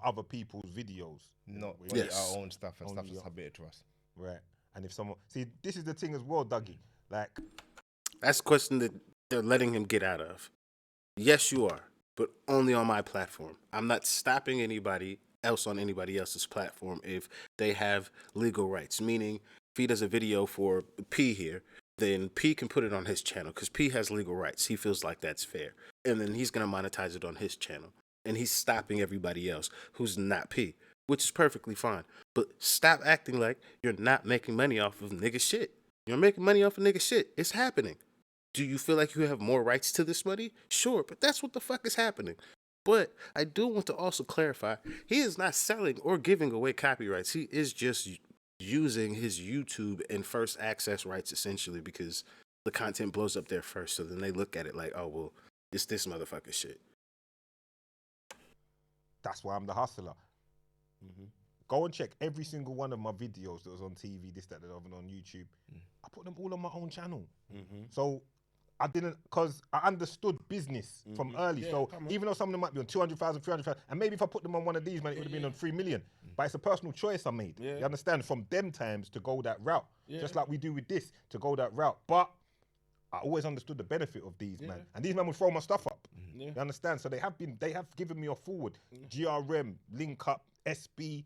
other people's videos? No, Where we you- eat Yes. our own stuff and Only stuff that's your- submitted to us. Right. And if someone this is the thing as well, Dougie. Like, That's a question that they're letting him get out of. Yes, you are, but only on my platform. I'm not stopping anybody else on anybody else's platform if they have legal rights. Meaning, if he does a video for P here, then P can put it on his channel because P has legal rights. He feels like that's fair. And then he's going to monetize it on his channel. And he's stopping everybody else who's not P, which is perfectly fine. But stop acting like you're not making money off of nigga shit. You're making money off of nigga shit. It's happening. Do you feel like you have more rights to this money? Sure, but that's what the fuck is happening. But I do want to also clarify, he is not selling or giving away copyrights. He is just using his YouTube and first access rights, essentially, because the content blows up there first. So then they look at it like, oh, well, it's this motherfucker shit. That's why I'm the hustler. Go and check every single one of my videos that was on TV, this, that, the other, on YouTube. I put them all on my own channel. So I didn't, because I understood business from early. Yeah, so come on. even though some of them might be on 200,000, 300,000, and maybe if I put them on one of these, man, it would have been on 3 million. But it's a personal choice I made. Yeah. You understand? From them times to go that route. Yeah. Just like we do with this, to go that route. But I always understood the benefit of these, man. And these men would throw my stuff up. Yeah. You understand? So they have given me a forward. GRM, Link Up, SB,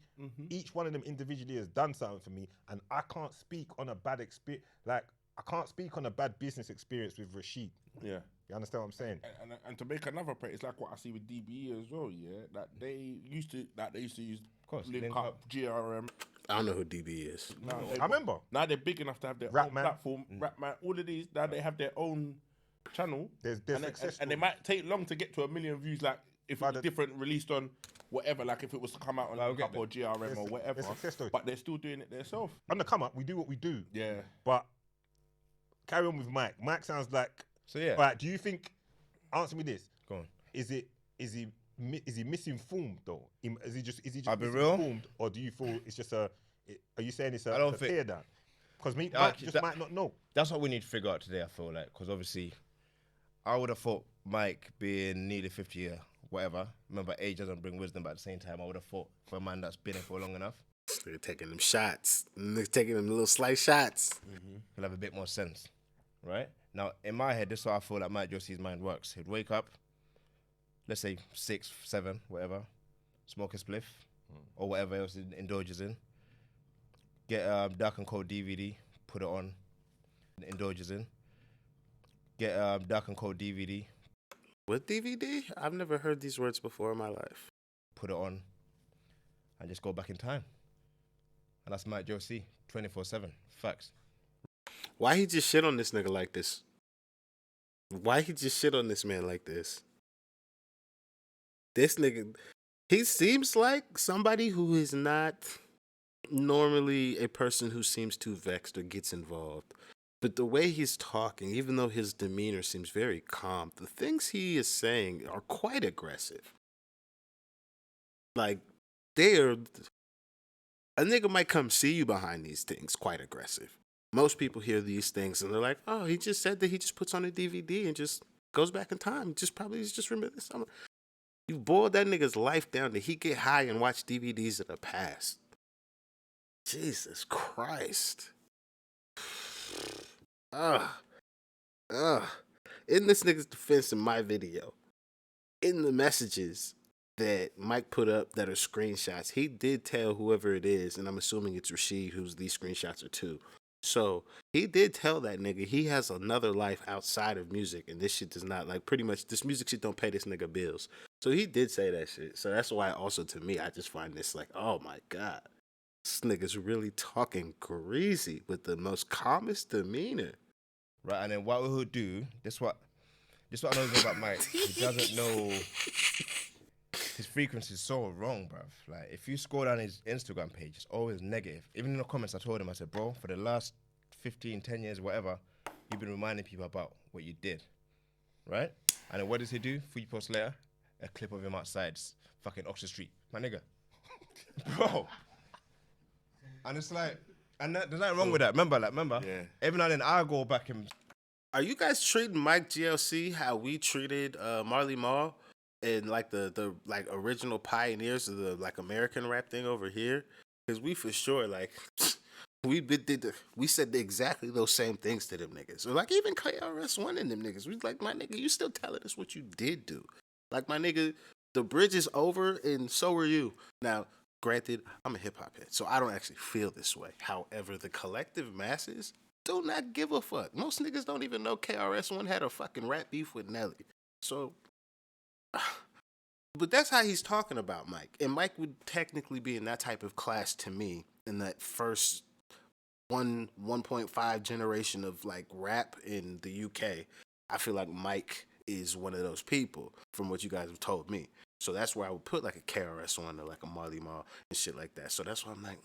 each one of them individually has done something for me, and I can't speak on a bad experience. Like, I can't speak on a bad business experience with Rasheed. Yeah. You understand what I'm saying? And to make another point, it's like what I see with DBE as well. Yeah, that they used to use Link Up, GRM. I don't know who DB is. I remember. Now they're big enough to have their Rap own Man. platform. Rap Man, all of these, now they have their own channel. There's and success and they might take long to get to 1 million views. Like if it was different, released on whatever. Like if it was to come out on Link Up or GRM or whatever. success stories. But they're still doing it themselves. On the come up, we do what we do. Yeah. But carry on with Mike. Mike sounds like. So yeah. Right, do you think? Answer me this. Go on. Is he misinformed though? Is he just I'll be real. misinformed, or do you feel it's just a? Are you saying it's a, I don't a think- tear down? Because Mike just that- might not know. That's what we need to figure out today, I feel like. Because obviously, I would have thought Mike being nearly 50 year, whatever. Remember, age doesn't bring wisdom, but at the same time, I would have thought for a man that's been here for long enough, They're taking them shots. They're taking them little slice shots. he'll have a bit more sense, right? Now, in my head, this is how I feel like Mike Josie's mind works. He'd wake up, let's say 6, 7, whatever, smoke a spliff, or whatever else he indulges in. Get Dark and Cold DVD, put it on, indulges in. Get Dark and Cold DVD, With DVD? I've never heard these words before in my life. put it on, and just go back in time. And that's Mike Josie, 24/7. Facts. Why he just shit on this nigga like this? Why he just shit on this man like this? This nigga, he seems like somebody who is not normally a person who seems too vexed or gets involved. But the way he's talking, even though his demeanor seems very calm, the things he is saying are quite aggressive. Like, a nigga might come see you behind these things quite aggressive. Most people hear these things and they're like, oh, he just said that he just puts on a DVD and just goes back in time. Just remember this summer. You boiled that nigga's life down to he get high and watch DVDs of the past. Jesus Christ. In this nigga's defense in my video, in the messages that Mike put up that are screenshots, he did tell whoever it is, and I'm assuming it's Rasheed who's these screenshots are to. So he did tell that nigga he has another life outside of music, and this shit does not, like, pretty much this music shit don't pay this nigga bills. So he did say that shit. So that's why also to me, I just find this like, oh my God, this nigga's really talking greasy with the most calmest demeanor. Right, and then what he'll do, this what I know about Mike. He doesn't know his frequency is so wrong, bruv. Like, if you scroll down his Instagram page, it's always negative. Even in the comments, I told him, I said, bro, for the last 15, 10 years, whatever, you've been reminding people about what you did, right? And then what does he do? 3 posts later, a clip of him outside fucking Oxford Street. My nigga. Bro. And it's like, and there's nothing wrong with that. Remember? Yeah. Every now and then I go back and Are you guys treating Mike GLC how we treated Marley Marl and like the like original pioneers of the like American rap thing over here? Because we for sure like we said exactly those same things to them niggas. Or like even KRS-One and them niggas. We like, my nigga, you still telling us what you did do. Like, my nigga, the bridge is over and so are you. Now, granted, I'm a hip hop head, so I don't actually feel this way. However, the collective masses do not give a fuck. Most niggas don't even know KRS-One had a fucking rap beef with Nelly. So, but that's how he's talking about Mike. And Mike would technically be in that type of class to me in that first 1.5 generation of like rap in the UK. I feel like Mike is one of those people from what you guys have told me. So that's where I would put like a KRS-One or like a Marley Marl and shit like that. So that's why I'm like,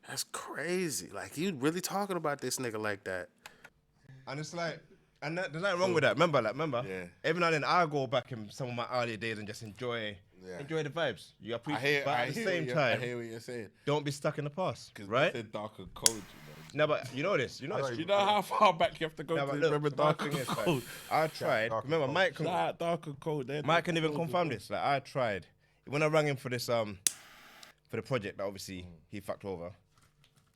that's crazy. Like, you really talking about this nigga like that? and it's like, and there's nothing wrong with that. Remember? Yeah. Every now and then I go back in some of my earlier days and just enjoy Yeah. Enjoy the vibes. You I appreciate hear, it. But I at the hear same what you're- time, I hear what you're saying. don't be stuck in the past, Because right? they said dark and cold, No, but you know this. You know this. You know how far back you have to go No, to but look, remember the dark bad and thing is, like, cold. I tried. Dark and Remember, cold. Mike can, Shout out dark and cold. Mike can even confirm this. Like, I tried. When I rang him for this, for the project that obviously he fucked over.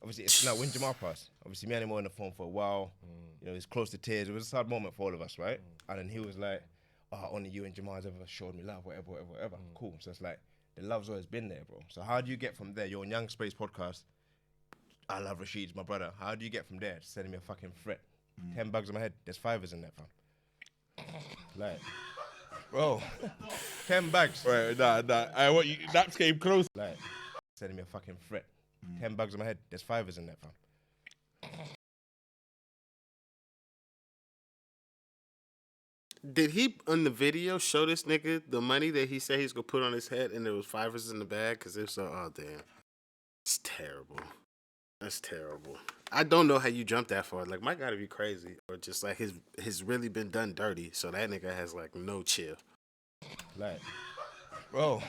Obviously, it's now when Jamal passed. Obviously, me and him were on the phone for a while. You know, it was close to tears. It was a sad moment for all of us, right? And then he was like, "Oh, only you and Jamal has ever showed me love, whatever." Cool. So it's like the love's always been there, bro. So how do you get from there? You're on Young Space podcast. I love Rasheed, my brother. How do you get from there to sending me a fucking threat? 10 bugs on my head. There's fivers in there, fam. Like, bro, 10 bags. Right, nah. I want you. That came close. Like, sending me a fucking threat. 10 bugs on my head. There's fivers in there, fam. Did he on the video show this nigga the money that he said he's gonna put on his head and there was fivers in the bag? Cause if so, oh damn, it's terrible. That's terrible. I don't know how you jumped that far. Like, Mike gotta be crazy, or just like his really been done dirty. So that nigga has like no chill. Like, bro,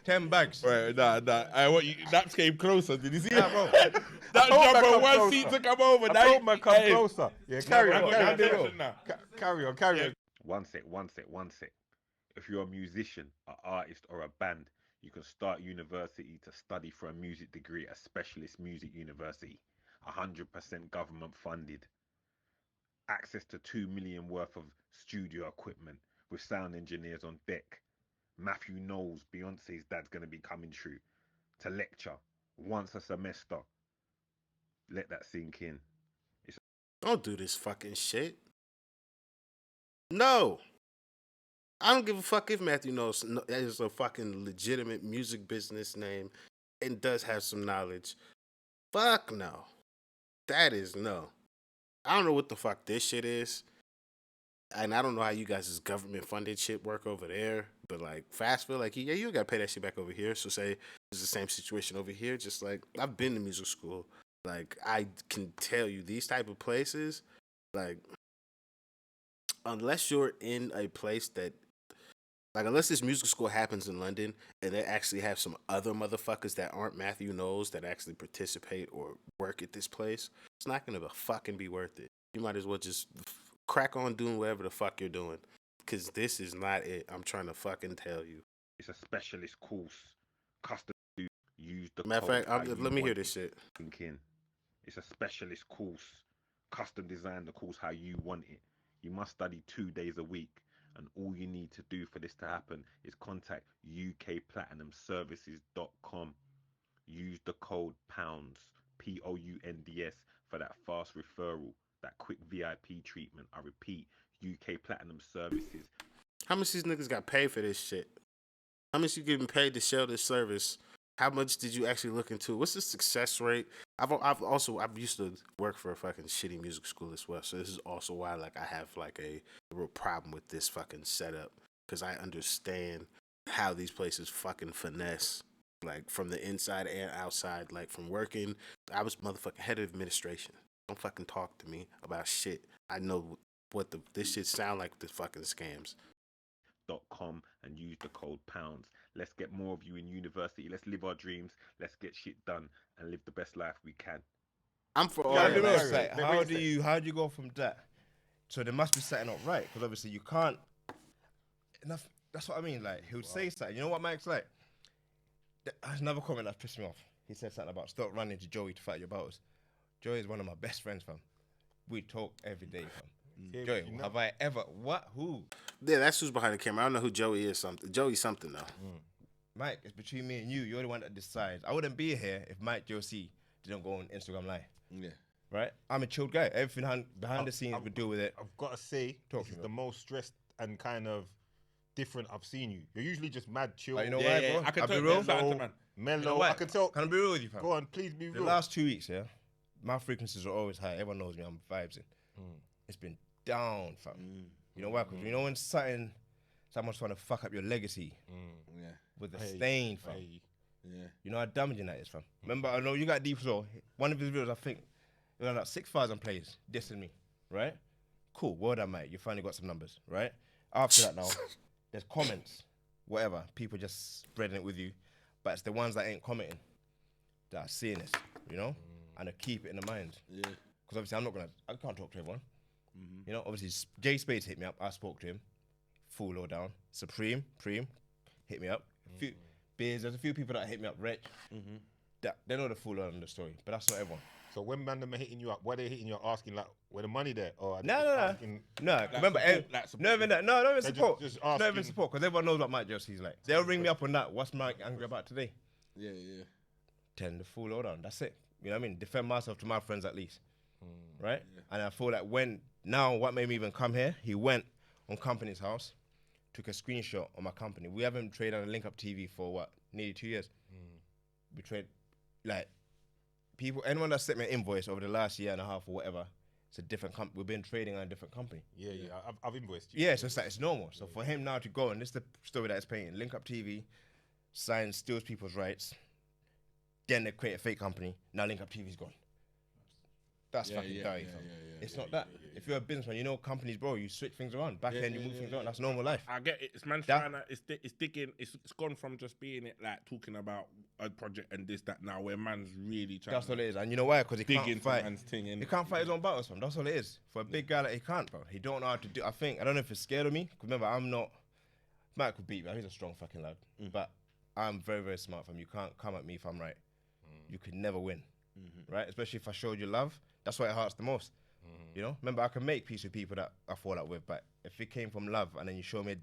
10 bags. Right, nah. I want you. That came closer. Did you see Nah, it? bro. That told jump man on come one closer. seat to come over. I Now told man come hey, closer. Yeah, carry I on, got carry your on. attention now. Carry on. One sec. If you're a musician, an artist, or a band, you can start university to study for a music degree at Specialist Music University. 100% government funded. Access to 2 million worth of studio equipment with sound engineers on deck. Matthew Knowles, Beyonce's dad's going to be coming through to lecture once a semester. Let that sink in. Don't do this fucking shit. No. I don't give a fuck if Matthew knows that is a fucking legitimate music business name and does have some knowledge. Fuck no. That is no. I don't know what the fuck this shit is. And I don't know how you guys' government funded shit work over there. But like Fastville, like, yeah, you gotta pay that shit back over here. So say it's the same situation over here. Just like I've been to music school. Like I can tell you these type of places, like unless you're in a place that like unless this music school happens in London and they actually have some other motherfuckers that aren't Matthew Knowles that actually participate or work at this place, it's not gonna fucking be worth it. You might as well just crack on doing whatever the fuck you're doing. Cause this is not it. I'm trying to fucking tell you. It's a specialist course. Custom use the Matter of code fact, how you let me hear want this it. shit. Sink in. It's a specialist course. Custom design the course how you want it. You must study 2 days a week. And all you need to do for this to happen is contact ukplatinumservices.com. Use the code POUNDS, POUNDS, for that fast referral, that quick VIP treatment. I repeat, UK Platinum Services. How much these niggas got paid for this shit? How much you getting paid to show this service? How much did you actually look into? What's the success rate? I've used to work for a fucking shitty music school as well, so this is also why like I have like a real problem with this fucking setup, because I understand how these places fucking finesse, like from the inside and outside. Like from working, I was motherfucking head of administration. Don't fucking talk to me about shit. I know what this shit sound like. The fucking scams. .com and use the code POUNDS. Let's get more of you in university. Let's live our dreams. Let's get shit done and live the best life we can. I'm for all Yeah, that. no, Like, no, Like, no. how do you go from that? So there must be something not right, because obviously you can't. Enough. That's what I mean. Like he would say something. You know what Mike's like? There's another comment that pissed me off. He said something about stop running to Joey to fight your battles. Joey is one of my best friends, fam. We talk every day, fam. Joey, have I ever what? Who? Yeah, that's who's behind the camera. I don't know who Joey is. Joey's something though. Mike, it's between me and you. You're the one that decides. I wouldn't be here if Mike GLC didn't go on Instagram Live. Yeah. Right? I'm a chilled guy. Everything behind the scenes, we deal with it. I've got to say, Talk this to is me, the most stressed and kind of different I've seen you. You're usually just mad chill, Like, you know Yeah, why, bro? I can I'll be tell real. you that, man. mellow. You know why? I can tell. Can I be real with you, fam? Go on, please be The real. last 2 weeks, yeah, my frequencies are always high. Everyone knows me. I'm vibes in. It's been down, fam. You know why? Because you know when someone's trying to fuck up your legacy Yeah. with a Hey, stain, fam. hey. Yeah. You know how damaging that is, fam. Remember, I know you got deep so one of his videos, I think, it was like 6,000 plays dissing me, right? Cool, well done, mate. You finally got some numbers, right? After that now, there's comments whatever. People just spreading it with you, but it's the ones that ain't commenting that are seeing this, you know, and they keep it in the mind. Yeah. Because obviously I can't talk to everyone. You know, obviously Jay Spades hit me up. I spoke to him. Full low down. Supreme, hit me up. There's a few people that hit me up. Rich, that they know the full on the story, but that's not everyone. So when man them are hitting you up, why they hitting you up asking like, where the money there? Or No. Remember, not even that. No, not even support. just Not even asking- support, because everyone knows what Mike Jesse's like. They'll ring me up on that. What's Mike angry about today? Yeah. Turn the full load on. That's it. You know what I mean? Defend myself to my friends at least. Right? And I feel like what made me even come here, he went on company's house, took a screenshot on my company. We haven't traded on a link up TV for what? Nearly 2 years. We trade, like, anyone that sent me an invoice over the last year and a half or whatever, it's a different company. We've been trading on a different company. Yeah. I've invoiced you. Yeah, so it's like, it's normal. So for him now to go, and this is the story that it's painting, link up TV, steals people's rights, then they create a fake company, now link up TV's gone. That's fucking dirty, fam. It's not that. If you're a businessman, you know companies, bro, you switch things around. Back end, you move things around. That's normal life. I get it. It's man's trying to, it's digging, it's gone from just being it like talking about a project and this, that now, where man's really trying That's to all it is. And you know why? Because he dig can't into fight. man's thing. He can't fight his own battles, fam. That's all it is. For a big guy, like, he can't, bro. He don't know how to do. I don't know if he's scared of me. 'Cause remember, I'm not. Mike could beat me. He's a strong fucking lad. But I'm very, very smart, fam. You can't come at me if I'm right. You could never win, right? Especially if I showed you love. That's why it hurts the most. You know, remember, I can make peace with people that I fall out with, but if it came from love and then you show me,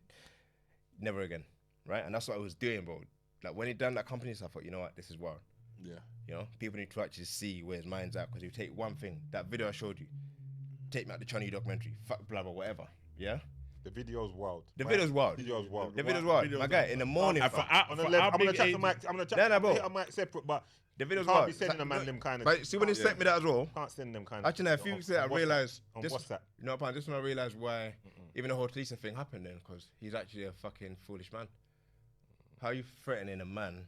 never again, right? And that's what I was doing, bro. Like when he done that company stuff, I thought, you know what, this is wild. Yeah. You know, people need to actually see where his mind's at, because you take one thing, that video I showed you, take me out the Chinese documentary, fuck blah blah whatever, yeah. The video's wild. The video's wild. The video's wild. The video's wild. My guy, in the morning, fam. I'm gonna chat to Mike. I'm gonna chat. Nah, bro. I might separate, but The video's can't wild. be sending a man them kind of. But see, when he sent me that as well, Can't send them kind of. actually, a few weeks later, I realised On this. WhatsApp. You know, this when I realised why even the whole Lisa thing happened then, because he's actually a fucking foolish man. How you threatening a man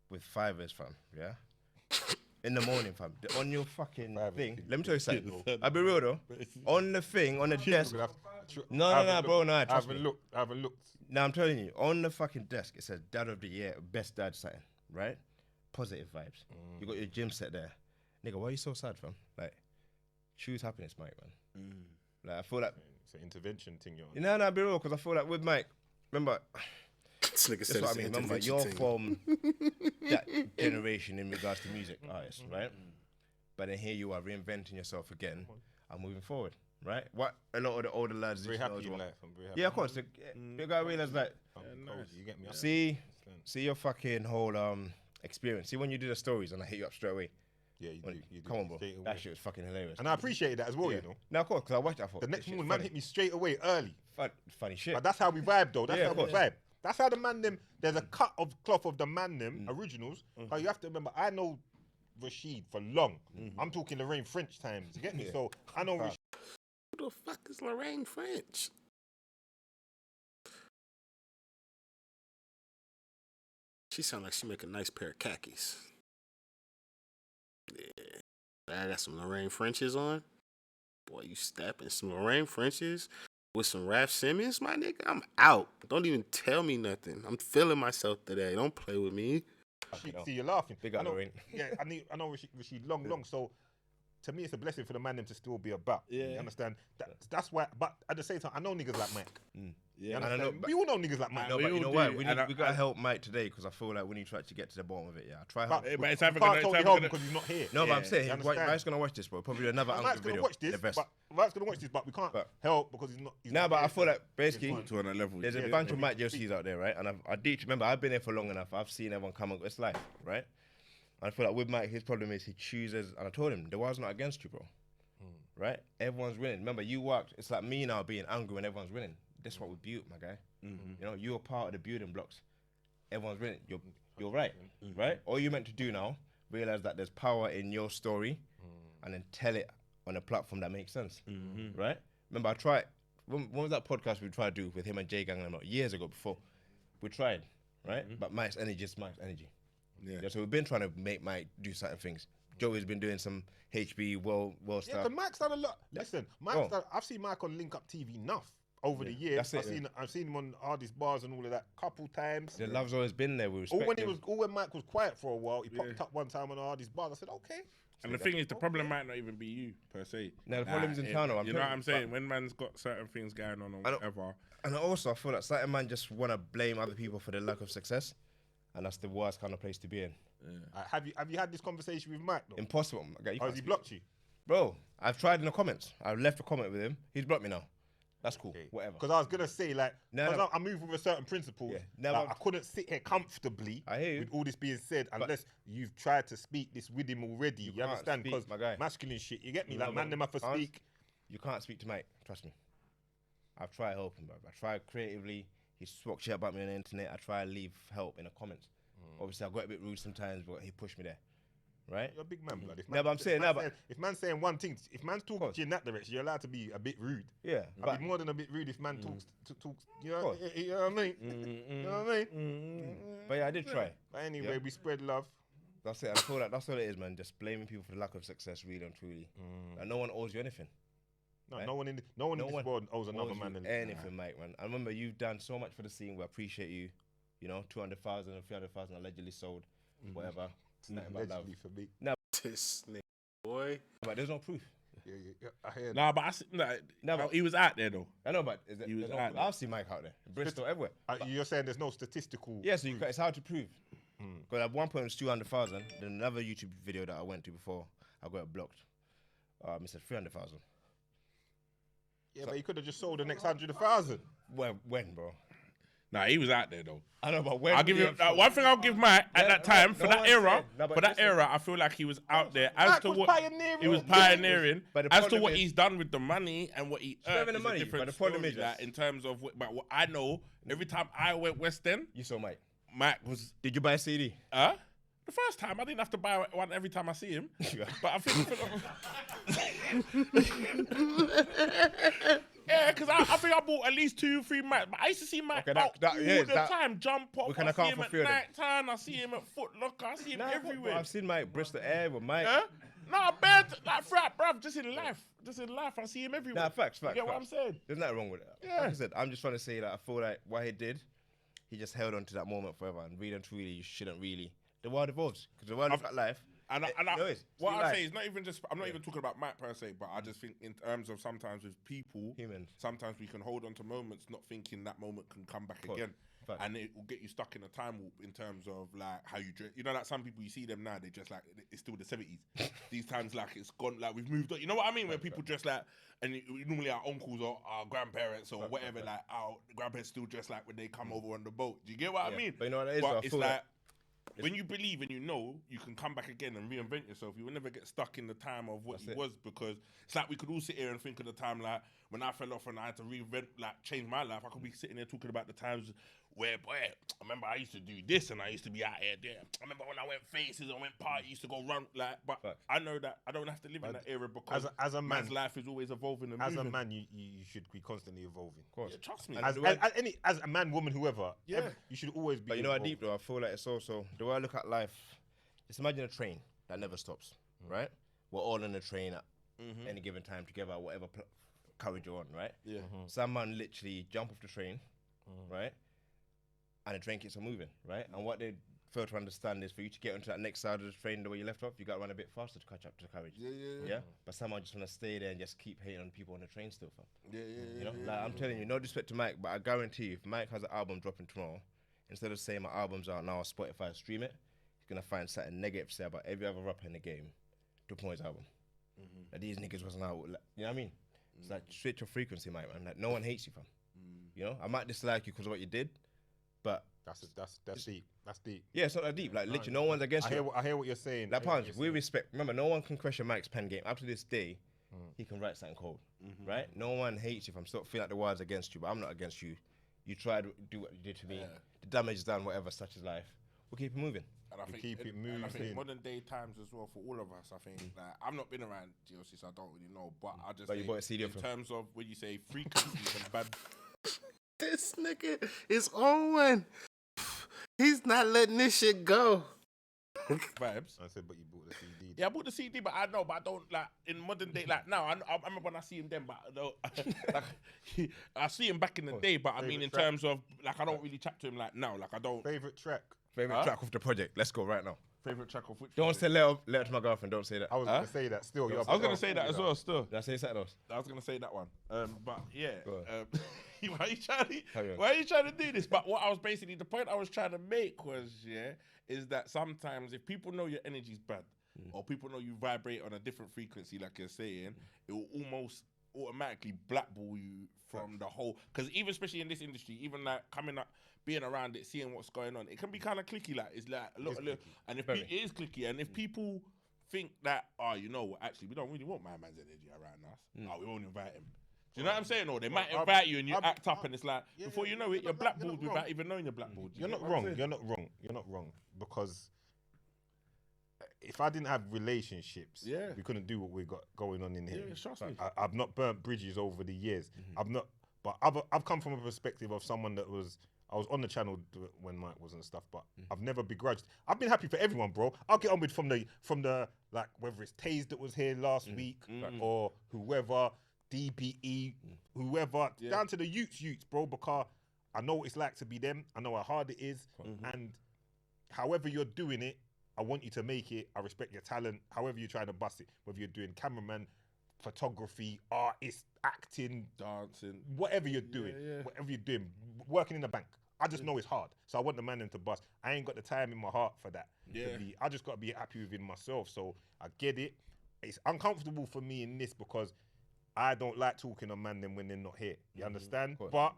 with fivers, fam? Yeah. In the morning, fam. On your fucking thing. Let me tell you something. I'll be real though. On the thing, on the desk. No, bro, no. I Trust me. haven't looked. Now I'm telling you, on the fucking desk, it says Dad of the Year, best dad sign, right? Positive vibes. You got your gym set there. Nigga, why are you so sad, fam? Like, choose happiness, Mike, man. Like, I feel like, It's an intervention thing, you're on. no, be real, because I feel like with Mike, remember, This nigga that's said what I it's mean. an Remember, intervention you're thing. from that generation in regards to music artists, right? But then here you are reinventing yourself again and moving forward, right? What a lot of the older lads Very used to know happy as in well. life. I'm very happy. Yeah, of course. The guy realized that. You get me. See your fucking whole experience. See when you do the stories and I hit you up straight away. Yeah, you do. You do. Come on, bro. Straight away. That shit was fucking hilarious. And I appreciated that as well, you know. Now, of course, because I watched that. I thought, The next this morning, shit's man funny. hit me straight away early. Funny shit. But that's how we vibe, though. That's Yeah, how of we course. vibe. That's how the man them. There's a cut of cloth of the man them originals. But you have to remember, I know Rasheed for long. I'm talking Lorraine French times. You get me? So I know Rasheed. Who the fuck is Lorraine French? She sound like she make a nice pair of khakis. Yeah. I got some Lorraine Frenches on. Boy, you stepping some Lorraine Frenches with some Raph Simmons, my nigga. I'm out. Don't even tell me nothing. I'm feeling myself today. Don't play with me. See, you're laughing. Big up I know, Lorraine. Yeah, I know Rasheed long. So to me, it's a blessing for the man them to still be about. Yeah. You understand? That's why. But at the same time, I know niggas like Mike. You Yeah. understand? I know, but- we all know niggas like Mike. No, we but you all know do, what? We and gotta help Mike today, because I feel like we need to actually get to the bottom of it. Yeah, I try But, hard. but it's we either can't gonna- totally it's help either him because he's not here. No, but I'm You saying, understand? Mike's gonna watch this, bro. Probably another Mike's angry gonna video. watch this, the best. but Mike's gonna watch this, but we can't But- help because he's not. Nah, but I feel like basically To another level. there's a bunch of Mike Jerseys out there, right? And I did remember I've been here for long enough. I've seen everyone come and go. It's life, right? And I feel like with Mike, his problem is he chooses. And I told him the world's not against you, bro. Right? Everyone's winning. Remember, you worked. It's like me now being angry when everyone's winning. That's what we built, my guy. You know, you're part of the building blocks. Everyone's winning. You're right, right? All you're meant to do now, realize that there's power in your story, and then tell it on a platform that makes sense, right? Remember, I tried. When was that podcast we tried to do with him and Jay Gang and them, years ago before? We tried, right? But Mike's energy is Mike's energy. Yeah. So we've been trying to make Mike do certain things. Joey's been doing some HB world Yeah, stuff. because Mike's done a lot. Listen, Oh. I've seen Mike on Link Up TV enough. over the years. That's it, I've seen him on artist bars and all of that couple times. The love's always been there. We respect When Mike was quiet for a while, he popped up one time on artist bars. I said, okay. And the thing is, the problem might not even be you per se. No, the problem's internal. You know what I'm saying? When man's got certain things going on or whatever. And also, I feel like certain man just want to blame other people for their lack of success, and that's the worst kind of place to be in. Have you had this conversation with Mike? Though? Impossible. Has he blocked you? Bro, I've tried in the comments. I've left a comment with him. He's blocked me now. That's cool. Okay. Whatever. Because I was gonna say I move with a certain principle. Yeah. I couldn't sit here comfortably. I hear you. With all this being said, unless you've tried to speak this with him already. You understand? Because masculine shit. You get me? Man, them have to speak. You can't speak to Mike. Trust me. I've tried helping, bro. I tried creatively. He spoke shit about me on the internet. I try to leave help in the comments. Obviously, I got a bit rude sometimes, but he pushed me there. Right? You're a big man, blood. If man's saying one thing, if man's talking to you in that direction, you're allowed to be a bit rude. Yeah. I'd be more than a bit rude if man talks. You know what I mean? You know what I mean? But yeah, I did try. But anyway, we spread love. That's it. I feel like that's all it is, man. Just blaming people for the lack of success, really and truly. Like, no one owes you anything. No, right? no one in this world owes another man anything, Mike, man. I remember you've done so much for the scene. We appreciate you. You know, 200,000 and 300,000 allegedly sold, whatever. It's nothing but love. For me. No, this nigga, boy. But there's no proof. Yeah. I hear Nah, but he was out there though. I know, but he was out there. I'll see Mike out there, Bristol, everywhere. You're saying there's no statistical. Yeah, so it's hard to prove. Because at one point it was 200,000. Then another YouTube video that I went to before, I got it blocked. It said 300,000. Yeah, but he could have just sold the next 100,000. When, bro? Nah, he was out there though. I know, but when? I'll give him one thing. I'll give Mike at that time for that era. I feel like he was out there as to what he was pioneering. As to what he's done with the money and what he earned. The money, but the problem is that in terms of what I know, every time I went West End, you saw Mike. Mike was. Did you buy a CD? The first time I didn't have to buy one every time I see him, but I think. Yeah, because I think I bought at least 2-3 Mike. But I used to see Mike all the time. Jump off. I see him at night time. I see him at Foot Locker. I see him everywhere. I've seen Mike Bristol Air with Mike. Nah, bad. Like, bruv, just in life. I see him everywhere. Nah, facts. You get what I'm saying? There's nothing wrong with it. Yeah. Like I said, I'm just trying to say that I feel like what he did, he just held on to that moment forever. And really and truly, you shouldn't really. The world evolves. Because the world is like life. What I say is not even just. I'm not even talking about Mike per se, but I just think in terms of sometimes with people, humans, sometimes we can hold on to moments, not thinking that moment can come back again, and it will get you stuck in a time warp in terms of like how you dress. You know, like some people you see them now, they just like it's still the 70s. These times like it's gone, like we've moved on. You know what I mean? When people dress like, and normally our uncles or our grandparents or whatever, like our grandparents still dress like when they come over on the boat. Do you get what I mean? But you know what it is? But it's like. When you believe and you know, you can come back again and reinvent yourself. You will never get stuck in the time of what you was, because it's like we could all sit here and think of the time like when I fell off and I had to reinvent, like change my life. I could be sitting there talking about the times where, boy, I remember I used to do this and I used to be out here there. I remember when I went faces and went party, used to go run like. But I know that I don't have to live in that era because as a man's life is always evolving and moving. As a man, you should be constantly evolving. Of course, yeah, trust me. As a man, woman, whoever, you should always be. But you know what, deep though, I feel like it's also the way I look at life. Just imagine a train that never stops, right? We're all on a train at any given time together, whatever carriage you're on, right? Yeah. Some man literally jump off the train, right? And the train keeps on moving, right? And what they fail to understand is for you to get onto that next side of the train the way you left off, you got to run a bit faster to catch up to the carriage. Yeah. But someone just want to stay there and just keep hating on people on the train still, fam. You know, like I'm telling you, no disrespect to Mike, but I guarantee you, if Mike has an album dropping tomorrow, instead of saying my album's out now on Spotify, stream it, he's gonna find something negative to say about every other rapper in the game to promote his album. Like these niggas wasn't out. Like, you know what I mean? It's like switch your frequency, mate, man. Like no one hates you, fam. You know, I might dislike you because of what you did, but that's deep. That's deep. Yeah, it's not that deep. Like literally, no one's against you. I hear what you're saying. Like, Punch, we respect. Remember, no one can question Mike's pen game. Up to this day, he can write something cold, right? No one hates you if I'm still feeling like the world's against you, but I'm not against you. You tried to do what you did to me. The damage is done, whatever, such as life. We'll keep it moving. And I think modern day times as well for all of us. I think like, I've not been around GLC, so I don't really know. But I just think in terms of when you say frequencies and bad. This nigga is on one. He's not letting this shit go. vibes. I said, but you bought the CD. Yeah, I bought the CD, but I don't like in modern day. Like now, I remember when I see him then, but I don't, like I see him back in the day. But I mean, in track? terms of like, I don't really chat to him like now. Like I don't. Favorite track? Favorite track of the project. Let's go right now. Favorite track of which? Don't say let it to my girlfriend. Don't say that. I was gonna say that. Still, I was gonna say that as well. Still, Did I say something else? I was gonna say that one. But yeah. Go Why Carry on. are you trying to do this? But what I was basically the point I was trying to make was is that sometimes if people know your energy's bad or people know you vibrate on a different frequency, like you're saying, it will almost automatically blackball you from the whole. Because even especially in this industry, even like coming up, being around it, seeing what's going on, it can be kind of clicky. Like it's like a little, and if it is clicky, and if people think that, oh, you know what, actually we don't really want my man's energy around us. Oh, we won't invite him. Do you know what I'm saying? Or they might invite you and you act up, and it's like before you know it, you're blackballed without even knowing you're blackballed. You're not wrong. You're not wrong. You're not wrong because if I didn't have relationships, we couldn't do what we got going on in here. Yeah, trust me. I've not burnt bridges over the years. I've not, but I've come from a perspective of someone that I was on the channel when Mike was and stuff, but I've never begrudged. I've been happy for everyone, bro. I'll get on with from the like whether it's Taze that was here last week or whoever, DBE, whoever, down to the Utes, bro, because I know what it's like to be them. I know how hard it is, and however you're doing it, I want you to make it. I respect your talent. However you're trying to bust it, whether you're doing cameraman, photography, artist, acting, dancing, whatever you're doing, working in a bank. I just know it's hard. So I want the man them to bust. I ain't got the time in my heart for that. I just got to be happy within myself. So I get it. It's uncomfortable for me in this because I don't like talking on man them when they're not here. You understand? But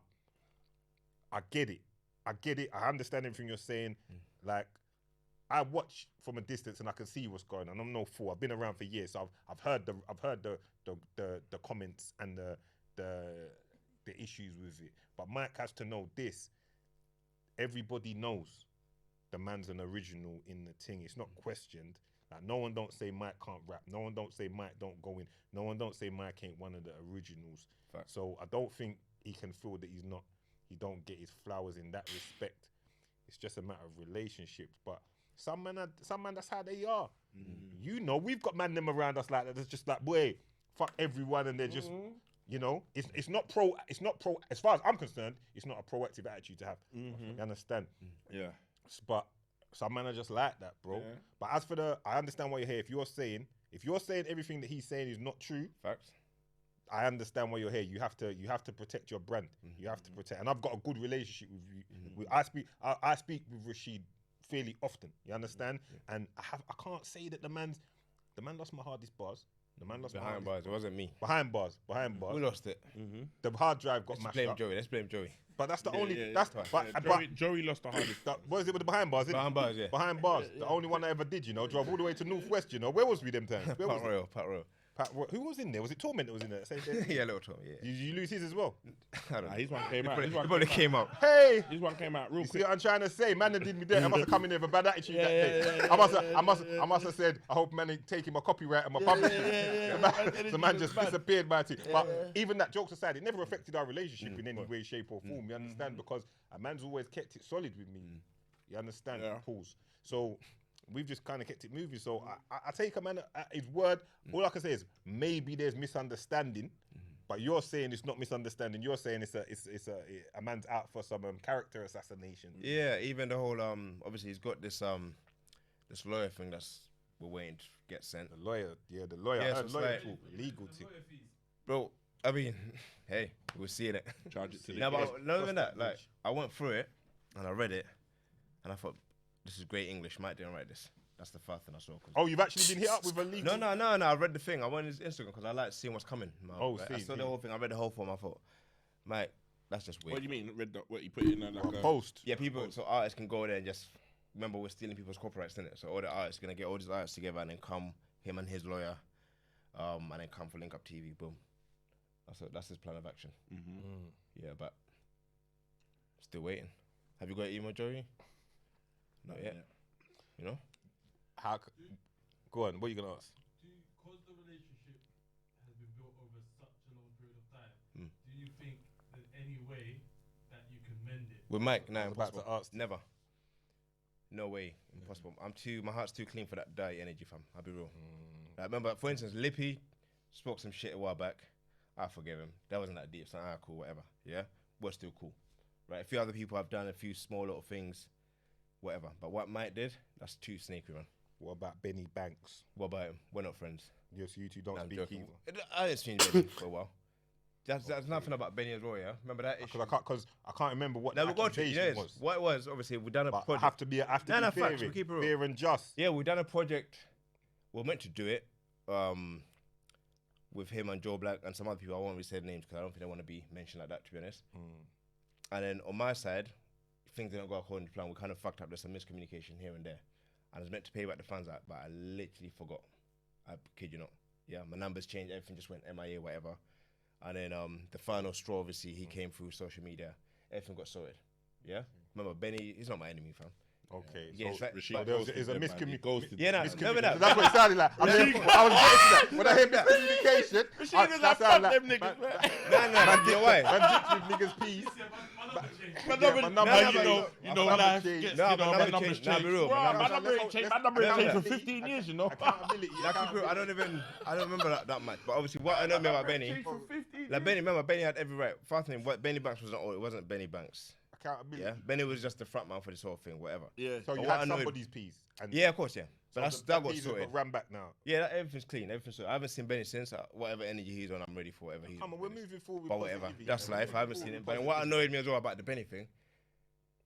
I get it. I understand everything you're saying. Like, I watch from a distance and I can see what's going on. I'm no fool. I've been around for years, so I've heard the comments and the issues with it. But Mike has to know this. Everybody knows the man's an original in the thing. It's not questioned. Like, no one don't say Mike can't rap. No one don't say Mike don't go in. No one don't say Mike ain't one of the originals. Fact. So I don't think he can feel that he don't get his flowers in that respect. It's just a matter of relationships. But some man, that's how they are. You know, we've got man them around us like that. That's just like, boy, fuck everyone, and they're just, you know, it's not pro. As far as I'm concerned, it's not a proactive attitude to have. You understand? Yeah. But some men are just like that, bro. Yeah. But as for I understand why you're here. If you're saying everything that he's saying is not true, Facts. I understand why you're here. You have to protect your brand. You have to protect. And I've got a good relationship with you. I speak with Rasheed fairly often. You understand? And I can't say that the man lost my hardest bars. The man lost Behind bars. It wasn't me. Behind bars. We lost it. The hard drive got Let's mashed blame up. Joey. Let's blame Joey. But that's the only. yeah, That's yeah. Joey lost the hardest. what is it with the behind bars? Behind bars, yeah. Behind bars. The only one I ever did, you know. Drove all the way to Northwest, you know. Where was we them times? Where was it? Pat Royal. Who was in there? Was it Torment that was in there? Same day? Yeah, little Tom, yeah. You lose his as well? I don't know. His one came out. It probably came out. Hey! His one came out real You see quick. what I'm trying to say? Man that did me there. I must have come in there with a bad attitude that day. I must have said, I hope man ain't taking my copyright and my publishing. The man just disappeared by it. But even that, jokes aside, it never affected our relationship in any way, shape or form. You understand? Because a man's always kept it solid with me. You understand? Yeah. Pause. So we've just kind of kept it moving. So I take a man at his word. All I can say is maybe there's misunderstanding, but you're saying it's not misunderstanding. You're saying it's a man's out for some character assassination. Yeah, even the whole obviously he's got this this lawyer thing we're waiting to get sent. The lawyer. Yeah, so lawyer it's talk, like- legal thing. Bro, I mean, hey, we're seeing it. Charge it to the No, case. but not even that. Like, I went through it and I read it, and I thought, this is great English. Mike didn't write this. That's the first thing I saw. Oh, you've actually been hit up with a legal. No. I read the thing. I went on his Instagram because I like seeing what's coming. Man. Oh, Like, I see. saw the whole thing. I read the whole form. I thought, Mike, that's just weird. What do you mean? Read what you put in there? Like A post. Yeah, people. So artists can go there and just remember we're stealing people's copyrights, isn't it? So all the artists are gonna get all these artists together and then come him and his lawyer, and then come for Link Up TV. Boom. That's his plan of action. Yeah, but still waiting. Have you got an email, Joey? Not yet. You know? Go on. What are you gonna ask? Because the relationship has been built over such a long period of time, do you think there's any way that you can mend it? With Mike, no, I was about impossible. to ask. Never. No way, impossible. My heart's too clean for that dirty energy, fam. I'll be real. Like, remember, for instance, Lippy spoke some shit a while back. I forgive him. That wasn't that deep. So, cool, whatever. Yeah, we're still cool, right? A few other people have done a few small little things, whatever. But what Mike did, that's too snaky, man. What about Benny Banks? What about him? We're not friends. Yes, you two don't I'm speak joking. either. I didn't see Benny for a while. That's nothing about Benny as well, yeah? Remember that issue? Because I can't remember what No, the we got to accusation was. What it was, obviously, we've done a But I project. have to be facts, we keep it real. fair and just. Yeah, we've done a project. We're meant to do it with him and Joe Black and some other people. I won't really say the names because I don't think they want to be mentioned like that, to be honest. And then on my side, things didn't go according to plan. We kind of fucked up. There's some miscommunication here and there. And I was meant to pay back the funds out, but I literally forgot. I kid you not. Yeah, my numbers changed. Everything just went MIA, whatever. And then the final straw, obviously, he came through social media. Everything got sorted. Yeah? Remember, Benny, he's not my enemy, fam. Okay, Yeah, it's like- Rashid but there was ghosted a them, man. He ghosted Yeah, them. no, remember that. that's what it sounded like. I was getting to that. When I hear miscommunication, Rashid is like, fuck them niggas, man. No, you know why? Man ditched with niggas' peace. My Yeah, number, my number man, changed. you know, My number life changed. gets, No, you know, my my number numbers changed. Nah, changed. be real, Bro, my my number- number ain't changed. My number ain't changed for 15 years, you know. Accountability. I don't remember that much. But obviously, what I know about Benny, like Benny, remember, Benny had every right. First thing, what Benny Banks was not all, it wasn't Benny Banks. Accountability. Yeah, Benny was just the front man for this whole thing, whatever. Yeah. So you What I had know- somebody's piece. And Yeah, of course, yeah. so But that got piece has sorted. ran back now. Yeah, everything's clean. Everything's sorted. I haven't seen Benny since. Whatever energy he's on, I'm ready for whatever he's Come on, on. we're moving forward. with But whatever, positivity, that's man. life. We're I haven't moving seen it. forward But with what positivity. annoyed me as well about the Benny thing,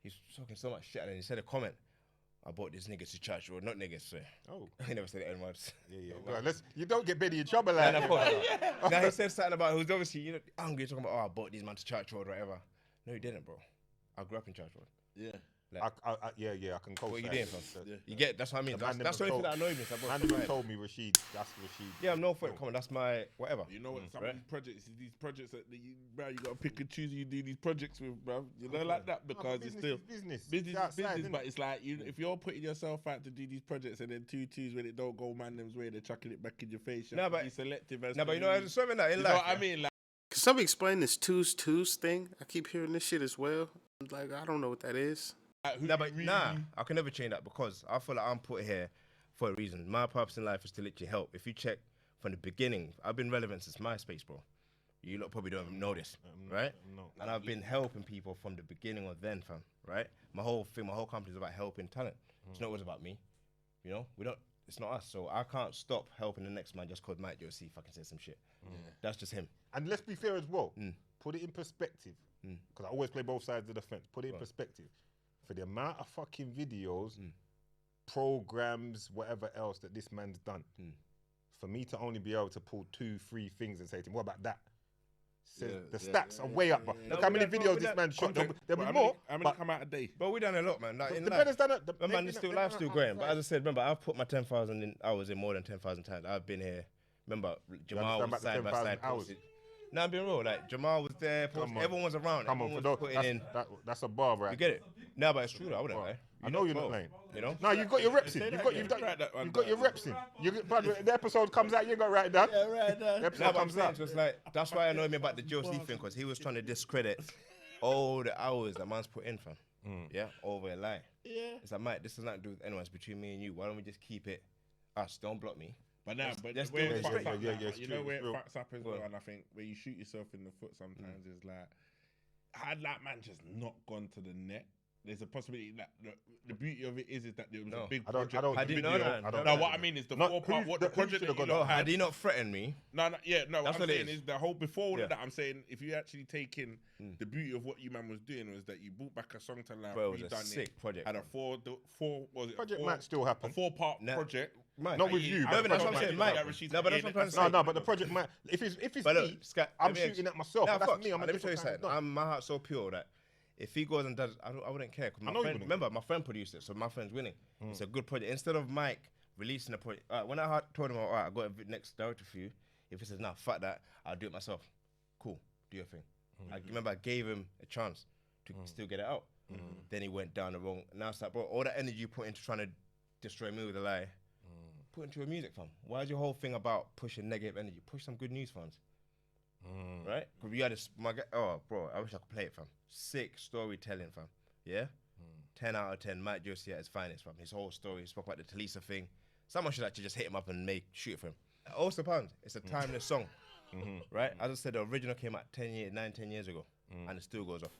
he's talking so much shit, and then he said a comment. I bought these niggas to church, or not niggas, so Oh, he never said the N words. yeah. Well, you don't get Benny in trouble like And that. Now he said something about who's obviously hungry, talking about I bought these man to church road or whatever. No, he didn't, bro. I grew up in church road. Yeah. Yeah, I can co-sign. What you doing, it. fam? Yeah. You get that's what I mean. The man That's the never only thing that told- annoyed me. So I brought Man it to never mind. told me Rashid. That's Rashid. Yeah, I'm no for it. Come on, that's my whatever. You know what? Some right. of these projects that bro, you gotta pick and choose who you do these projects with, bro. You know, like that because it's still business. business, Outside, business. innit? But it's like if you're putting yourself out to do these projects and then 2-2s when it don't go man them's way, they're chucking it back in your face. You No, have to but- be selective. As No, to but you who know, there's something that in you life. know what I yeah. mean? Like, Can somebody explain this twos thing? I keep hearing this shit as well. Like, I don't know what that is. who No, you but really- I can never change that because I feel like I'm put here for a reason. My purpose in life is to literally help. If you check from the beginning, I've been relevant since MySpace, bro. You lot probably don't even know this, right? No. And I've been helping people from the beginning of then, fam, right? My whole company is about helping talent. It's not always about me, you know? It's not us, so I can't stop helping the next man just cause Mike GLC fucking said some shit. That's just him. And let's be fair as well. Mm. Put it in perspective. Because I always play both sides of the fence. Put it in perspective. For the amount of fucking videos, programs, whatever else that this man's done, for me to only be able to pull 2-3 things and say to him, what about that? Says the stats are way up. But look how many videos this man shot. There'll be more. How many But come out a day? But we done a lot, man. Like, in the life. brother's done it. But man, life's still going. But as I said, remember, I've put my 10,000 hours in more than 10,000 times. I've been here. Remember, Jamal understand was about side the by 10,000 side. hours? posted. No, I'm being real. Like, Jamal was there. Come on. Everyone was around. Come on, Everyone for was those, putting in. that's a bar, right? You get it? No, but it's true. Though. I wouldn't lie. I know you're not 12, lying. You know? No, you've got your reps in. Say You've that got, again. you've done, Write that one you've got your down. reps in. But the episode comes out, you ain't got to write it down. Yeah, right. The episode No, but I'm comes saying, out. so it's like, that's why I know me about the GLC thing, because he was trying to discredit all the hours that man's put in, fam. Yeah, over a lie. Yeah. It's like, mate, this does not do with anyone. It's between me and you. Why don't we just keep it us? Don't block me. But now, but Let's where do it it. fucks Yeah, up, yeah, like, yeah, it's you true, know where it's it real. fucks up as well, and I think where you shoot yourself in the foot sometimes is like, had that man just not gone to the net, there's a possibility that the beauty of it is that there was No. a big I don't- project. I don't- the I didn't know video- that. I don't No, know what that. I mean is the Not four part, who's what the- the who project should've that you gone lot on? had. Had he not threatened me? No, what That's I'm what it saying is. is the whole before all Yeah. of that. I'm saying if you actually take in the beauty of what you man was doing was that you brought back a song to life, Bro, it was a redone sick it, project. had a four was it Project four, might still happen. a 4-part No. project. Mike. Not with you, I- but No, but that's what I'm Mike, saying, Mike, Mike. Rasheed's No, but that's saying what I'm trying to that- say. No, but the project might. If it's But me, look, Scott, I'm let me shooting ex- at myself. Nah, but that's fuck. me. I'm a Let me tell you different kind something. of done. My heart's so pure that if he goes and does, I wouldn't care. 'Cause I my know you friend, wouldn't. remember, my friend produced it, so my friend's winning. It's a good project. Instead of Mike releasing a project, when I told him, all right, I got a next director for you. If he says, nah, fuck that, I'll do it myself. Cool, do your thing. I remember I gave him a chance to still get it out. Then he went down the wrong. Now it's like, bro, all that energy you put into trying to destroy me with a lie, put into your music, fam. Why is your whole thing about pushing negative energy? Push some good news, fans. Right? Because we had this, my guy, oh, bro, I wish I could play it, fam. Sick storytelling, fam. Yeah? 10 out of 10. Mike Josie at his finest, from his whole story. He spoke about the Talisa thing. Someone should actually just hit him up and shoot it for him. Also, pounds. It's a timeless song, right? As I said, the original came out 10 years ago, and it still goes off.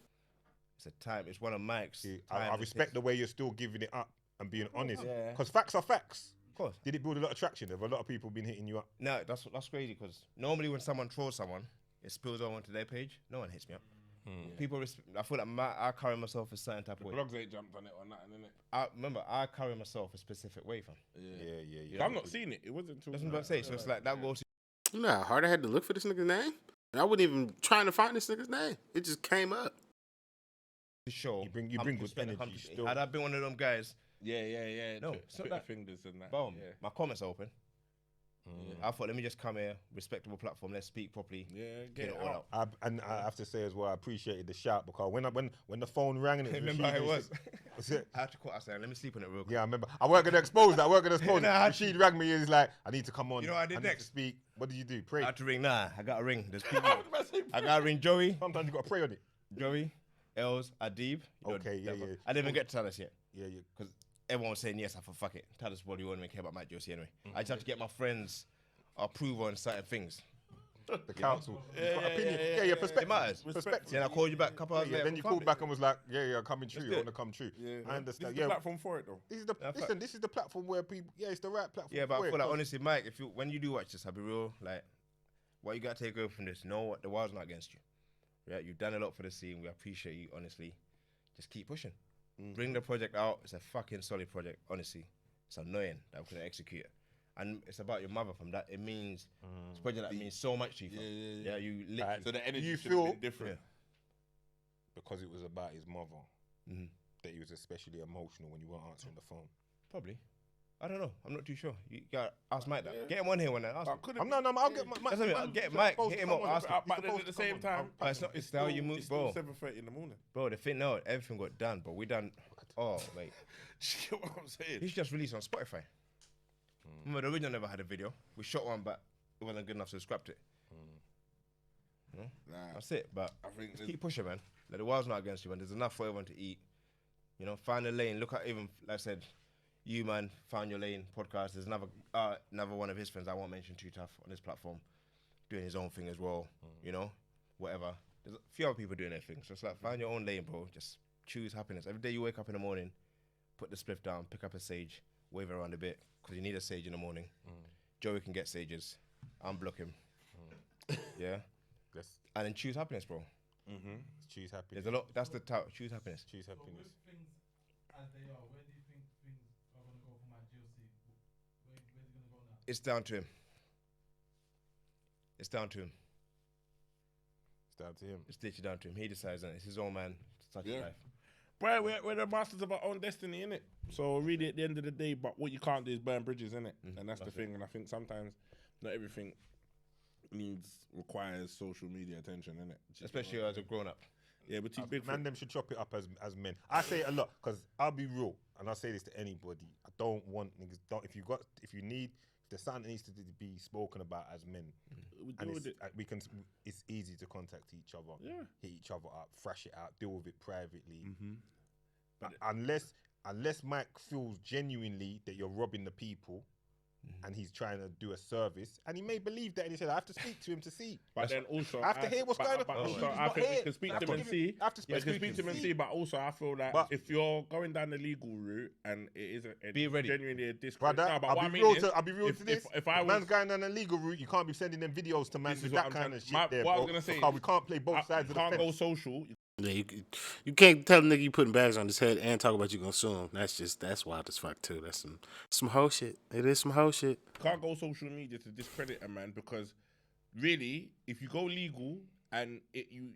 It's a time. It's one of Mike's. I respect the way you're still giving it up and being honest, Yeah. because facts are facts. Of course. Did it build a lot of traction? Have a lot of people been hitting you up? No, that's crazy, because normally when someone trolls someone, it spills over onto their page. No one hits me up. People, I feel like I carry myself a certain type of way. Blogs ain't jumped on it or nothing, innit? I carry myself a specific way, fam. Yeah. I've not seen it. It wasn't until. That's what I'm about to say. So it's like that goes. You know how hard I had to look for this nigga's name? And I wasn't even trying to find this nigga's name. It just came up. To show. You bring good energy. Still. Had I been one of them guys, Yeah. No, it's not Twitter that. fingers and that. boom, Yeah. my comments are open. I thought, let me just come here, respectable platform, let's speak properly. Yeah, Get it all out. I have to say as well, I appreciated the shout, because when the phone rang and it was Remember Rashid, how it was? was it? I had to call. I said, let me sleep on it real quick. Yeah, I remember. I weren't gonna expose that. Nah, I had Rashid rang me. He's like, I need to come on. You know what I did need next? to speak. What did you do? Pray. I had to ring. Nah, I got to ring. There's people. I got to ring Joey, Sometimes you got to pray on it. Els, Adib. you know, Okay, yeah. I didn't even get to Talis yet, Yeah. because everyone was saying yes. I thought, fuck it. Talis body won't even care about Mike Josie anyway. I just have to get my friends' approval on certain things. The council. Yeah, Opinion. yeah, Yeah, It perspective. matters. Perspective. Then I called you back a couple hours Yeah, later. then you called back and was like, yeah, coming true. do I it. want to come true. Yeah. I understand. This is Yeah, the platform for it though. this is the Yeah, listen. This is the platform where people. Yeah, it's the right platform. Yeah, but for I it, feel like 'cause- honestly, Mike, when you do watch this, I'll be real. Like, what you got to take away from this? Know what the world's not against you. Yeah, you've done a lot for the scene. We appreciate you. Honestly, just keep pushing. Bring the project out. It's a fucking solid project. Honestly, it's annoying that we couldn't execute it. And it's about your mother from that. It means it's a project that means so much to you. Fam. Yeah, you literally. So the energy You should have feel- been different. because it was about his mother, that he was especially emotional when you weren't answering the phone. Probably. I don't know. I'm not too sure. You got ask Mike that. Get him on here one night. Ask him. I'm no. I'll get my. That's what I mean. Get Mike. Hit him up. Ask him. But then at the same time, It's how you move, bro. 7:30 in the morning. Bro, the thing now, everything got done, but we done. Oh, wait. You get what I'm saying? He should just release on Spotify. Remember, the original never had a video. We shot one, but it wasn't good enough, so we scrapped it. Nah, That's it. But I think just keep pushing, man. Like, the world's not against you, man. There's enough for everyone to eat. You know, find a lane. Look at even, like I said, you, man, found your lane podcast. There's another one of his friends I won't mention too tough on this platform, doing his own thing as well. You know, whatever. There's a few other people doing their thing. So it's like, find your own lane, bro. Just choose happiness. Every day you wake up in the morning, put the spliff down, pick up a sage, wave it around a bit, because you need a sage in the morning. Joey can get sages. Unblock him. Yeah. And then choose happiness, bro. Choose happiness. There's a lot. That's the title. Choose happiness. Choose So happiness. with things as they are, where do you think things are going to go for my GLC? Where's it going to go now? It's down to him. It's down to him. It's down to him. It's literally down to him. He decides, and it's his own man. Such Yeah. life. Bro, we're the masters of our own destiny, innit? So really, at the end of the day, but what you can't do is burn bridges, innit? And that's the thing. And I think sometimes not everything requires social media attention, innit? Especially as a grown up. Yeah, we're too big for Man, them should chop it up as men. I say it a lot because I'll be real, and I say this to anybody. I don't want niggas. If there's something that needs to be spoken about as men, We and deal with it. it's easy to contact each other, Yeah. hit each other up, thrash it out, deal with it privately. But unless Mike feels genuinely that you're robbing the people, and he's trying to do a service, and he may believe that, and he said, I have to speak to him to see. But then also, I have to hear what's going on. But Oh, also, he's I not think we here. can speak I have to to him and give him- see. I have to Yeah, we can speak speak to him and see. see. But also, I feel like But- if you're going down the legal route and it is Be ready. genuinely a discredit. Brother, No, but I'll what be I mean real is, to I'll be real to this. If I man's was going down a legal route, you can't be sending them videos to man This with is what that I'm kind trying- of shit my- there, what I bro. was gonna say Because we can't play both I sides of the can't go fence. social. Yeah, you can't tell a nigga you putting bags on his head and talk about you gonna sue him. That's wild as fuck too. That's some hoe shit. It is some hoe shit. Can't go social media to discredit a man because really, if you go legal and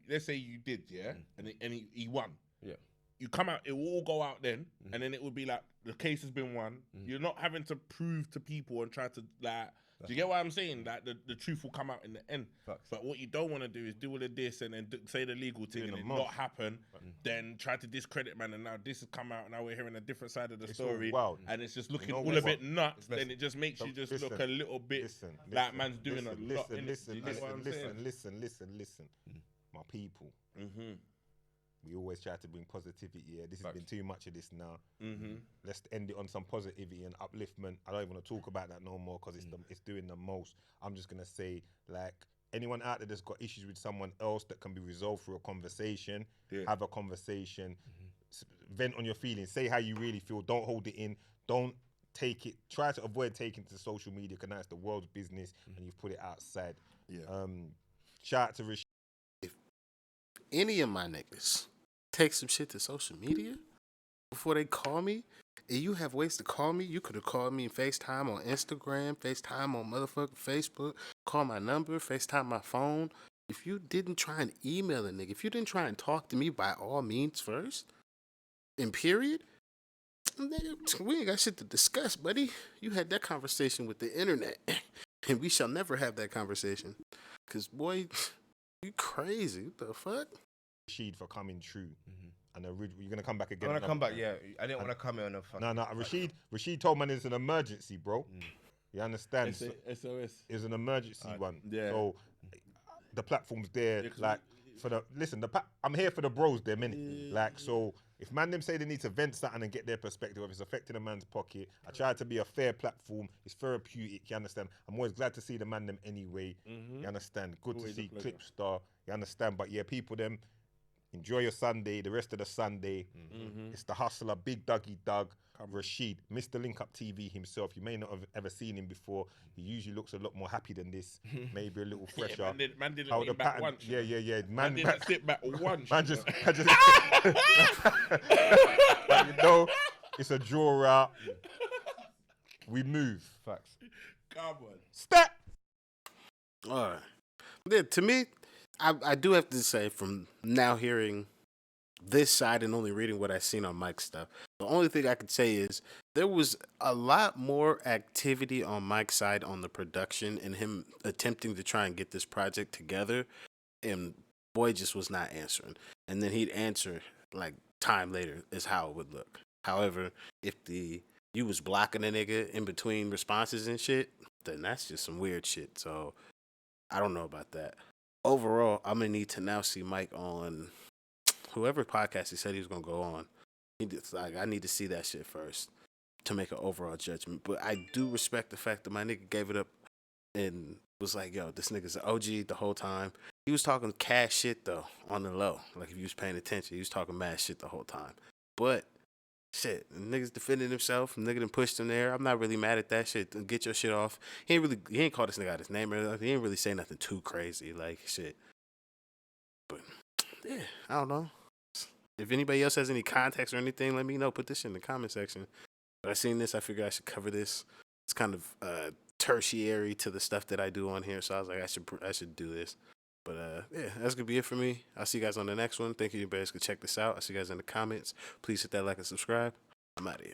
let's say you did, yeah, and he won, Yeah. you come out, it will all go out then, and then it would be like the case has been won. You're not having to prove to people and try to like. Do you get what I'm saying? Like the truth will come out in the end. Facts. But what you don't want to do is do all of this and then say the legal thing and a it month. not happen. Then try to discredit man, and now this has come out. And now we're hearing a different side of the It's all story, wild. and it's just looking know all what? a bit nuts. messy. Then it just makes you just Listen, look a little bit like man's doing a lot. innit? Do you get what I'm saying? Listen. My people. we always try to bring positivity. Yeah, this has been Facts. too much of this now. Mm-hmm. Let's end it on some positivity and upliftment. I don't even want to talk about that no more because it's doing the most. I'm just gonna say, like, anyone out there that's got issues with someone else that can be resolved through a conversation, Yeah. have a conversation, vent on your feelings, say how you really feel. Don't hold it in. Don't take it. Try to avoid taking it to social media because now it's the world's business and you've put it outside. Yeah. Shout out to Rashid. Any of my niggas take some shit to social media before they call me, and you have ways to call me, you could have called me FaceTime on Instagram, FaceTime on motherfucking Facebook, call my number, FaceTime my phone. If you didn't try and email a nigga, if you didn't try and talk to me by all means first, in period, nigga, we ain't got shit to discuss, buddy. You had that conversation with the internet, and we shall never have that conversation. Because, boy, you crazy. What the fuck? Rashid for coming true. And you're gonna come back again. I'm gonna come another back. time. Yeah, I didn't want to come here on a fucking. No, Rashid told man it's an emergency, bro. You understand? SOS. It's an emergency one. yeah. So the platform's there. Yeah, 'cause like for the I'm here for the bros. They're minute. Like so, if man them say they need to vent something and get their perspective, if it's affecting a man's pocket, I try to be a fair platform. It's therapeutic. You understand? I'm always glad to see the man them anyway. You understand? Good Always to a see pleasure. Clipstar. You understand? But yeah, people them. Enjoy your Sunday, the rest of the Sunday. It's the hustler, Big Dougie Doug, Rasheed, Mr. Link Up TV himself. You may not have ever seen him before. He usually looks a lot more happy than this, maybe a little fresher. Man didn't How lean the back pattern- once. Yeah. Man didn't sit back once. Man just but you know, it's a draw out. We move. Facts. Come on. Step. All right. Yeah, to me, I do have to say, from now hearing this side and only reading what I've seen on Mike's stuff, the only thing I could say is there was a lot more activity on Mike's side on the production and him attempting to try and get this project together, and boy just was not answering. And then he'd answer like time later is how it would look. However, if you was blocking a nigga in between responses and shit, then that's just some weird shit. So I don't know about that. Overall, I'm gonna need to now see Mike on whoever podcast he said he was gonna go on. I need to see that shit first to make an overall judgment. But I do respect the fact that my nigga gave it up and was like, "Yo, this nigga's an OG the whole time." He was talking cash shit though on the low. Like if you was paying attention, he was talking mad shit the whole time. But shit, the nigga's defending himself. The nigga done pushed him there. I'm not really mad at that shit. Get your shit off. He ain't called this nigga out his name or nothing. He ain't really say nothing too crazy. Like shit. But yeah, I don't know. If anybody else has any context or anything, let me know. Put this shit in the comment section. But I seen this, I figured I should cover this. It's kind of tertiary to the stuff that I do on here, so I was like, I should do this. But yeah, that's gonna be it for me. I'll see you guys on the next one. Thank you, you guys. Go check this out. I'll see you guys in the comments. Please hit that like and subscribe. I'm out of here.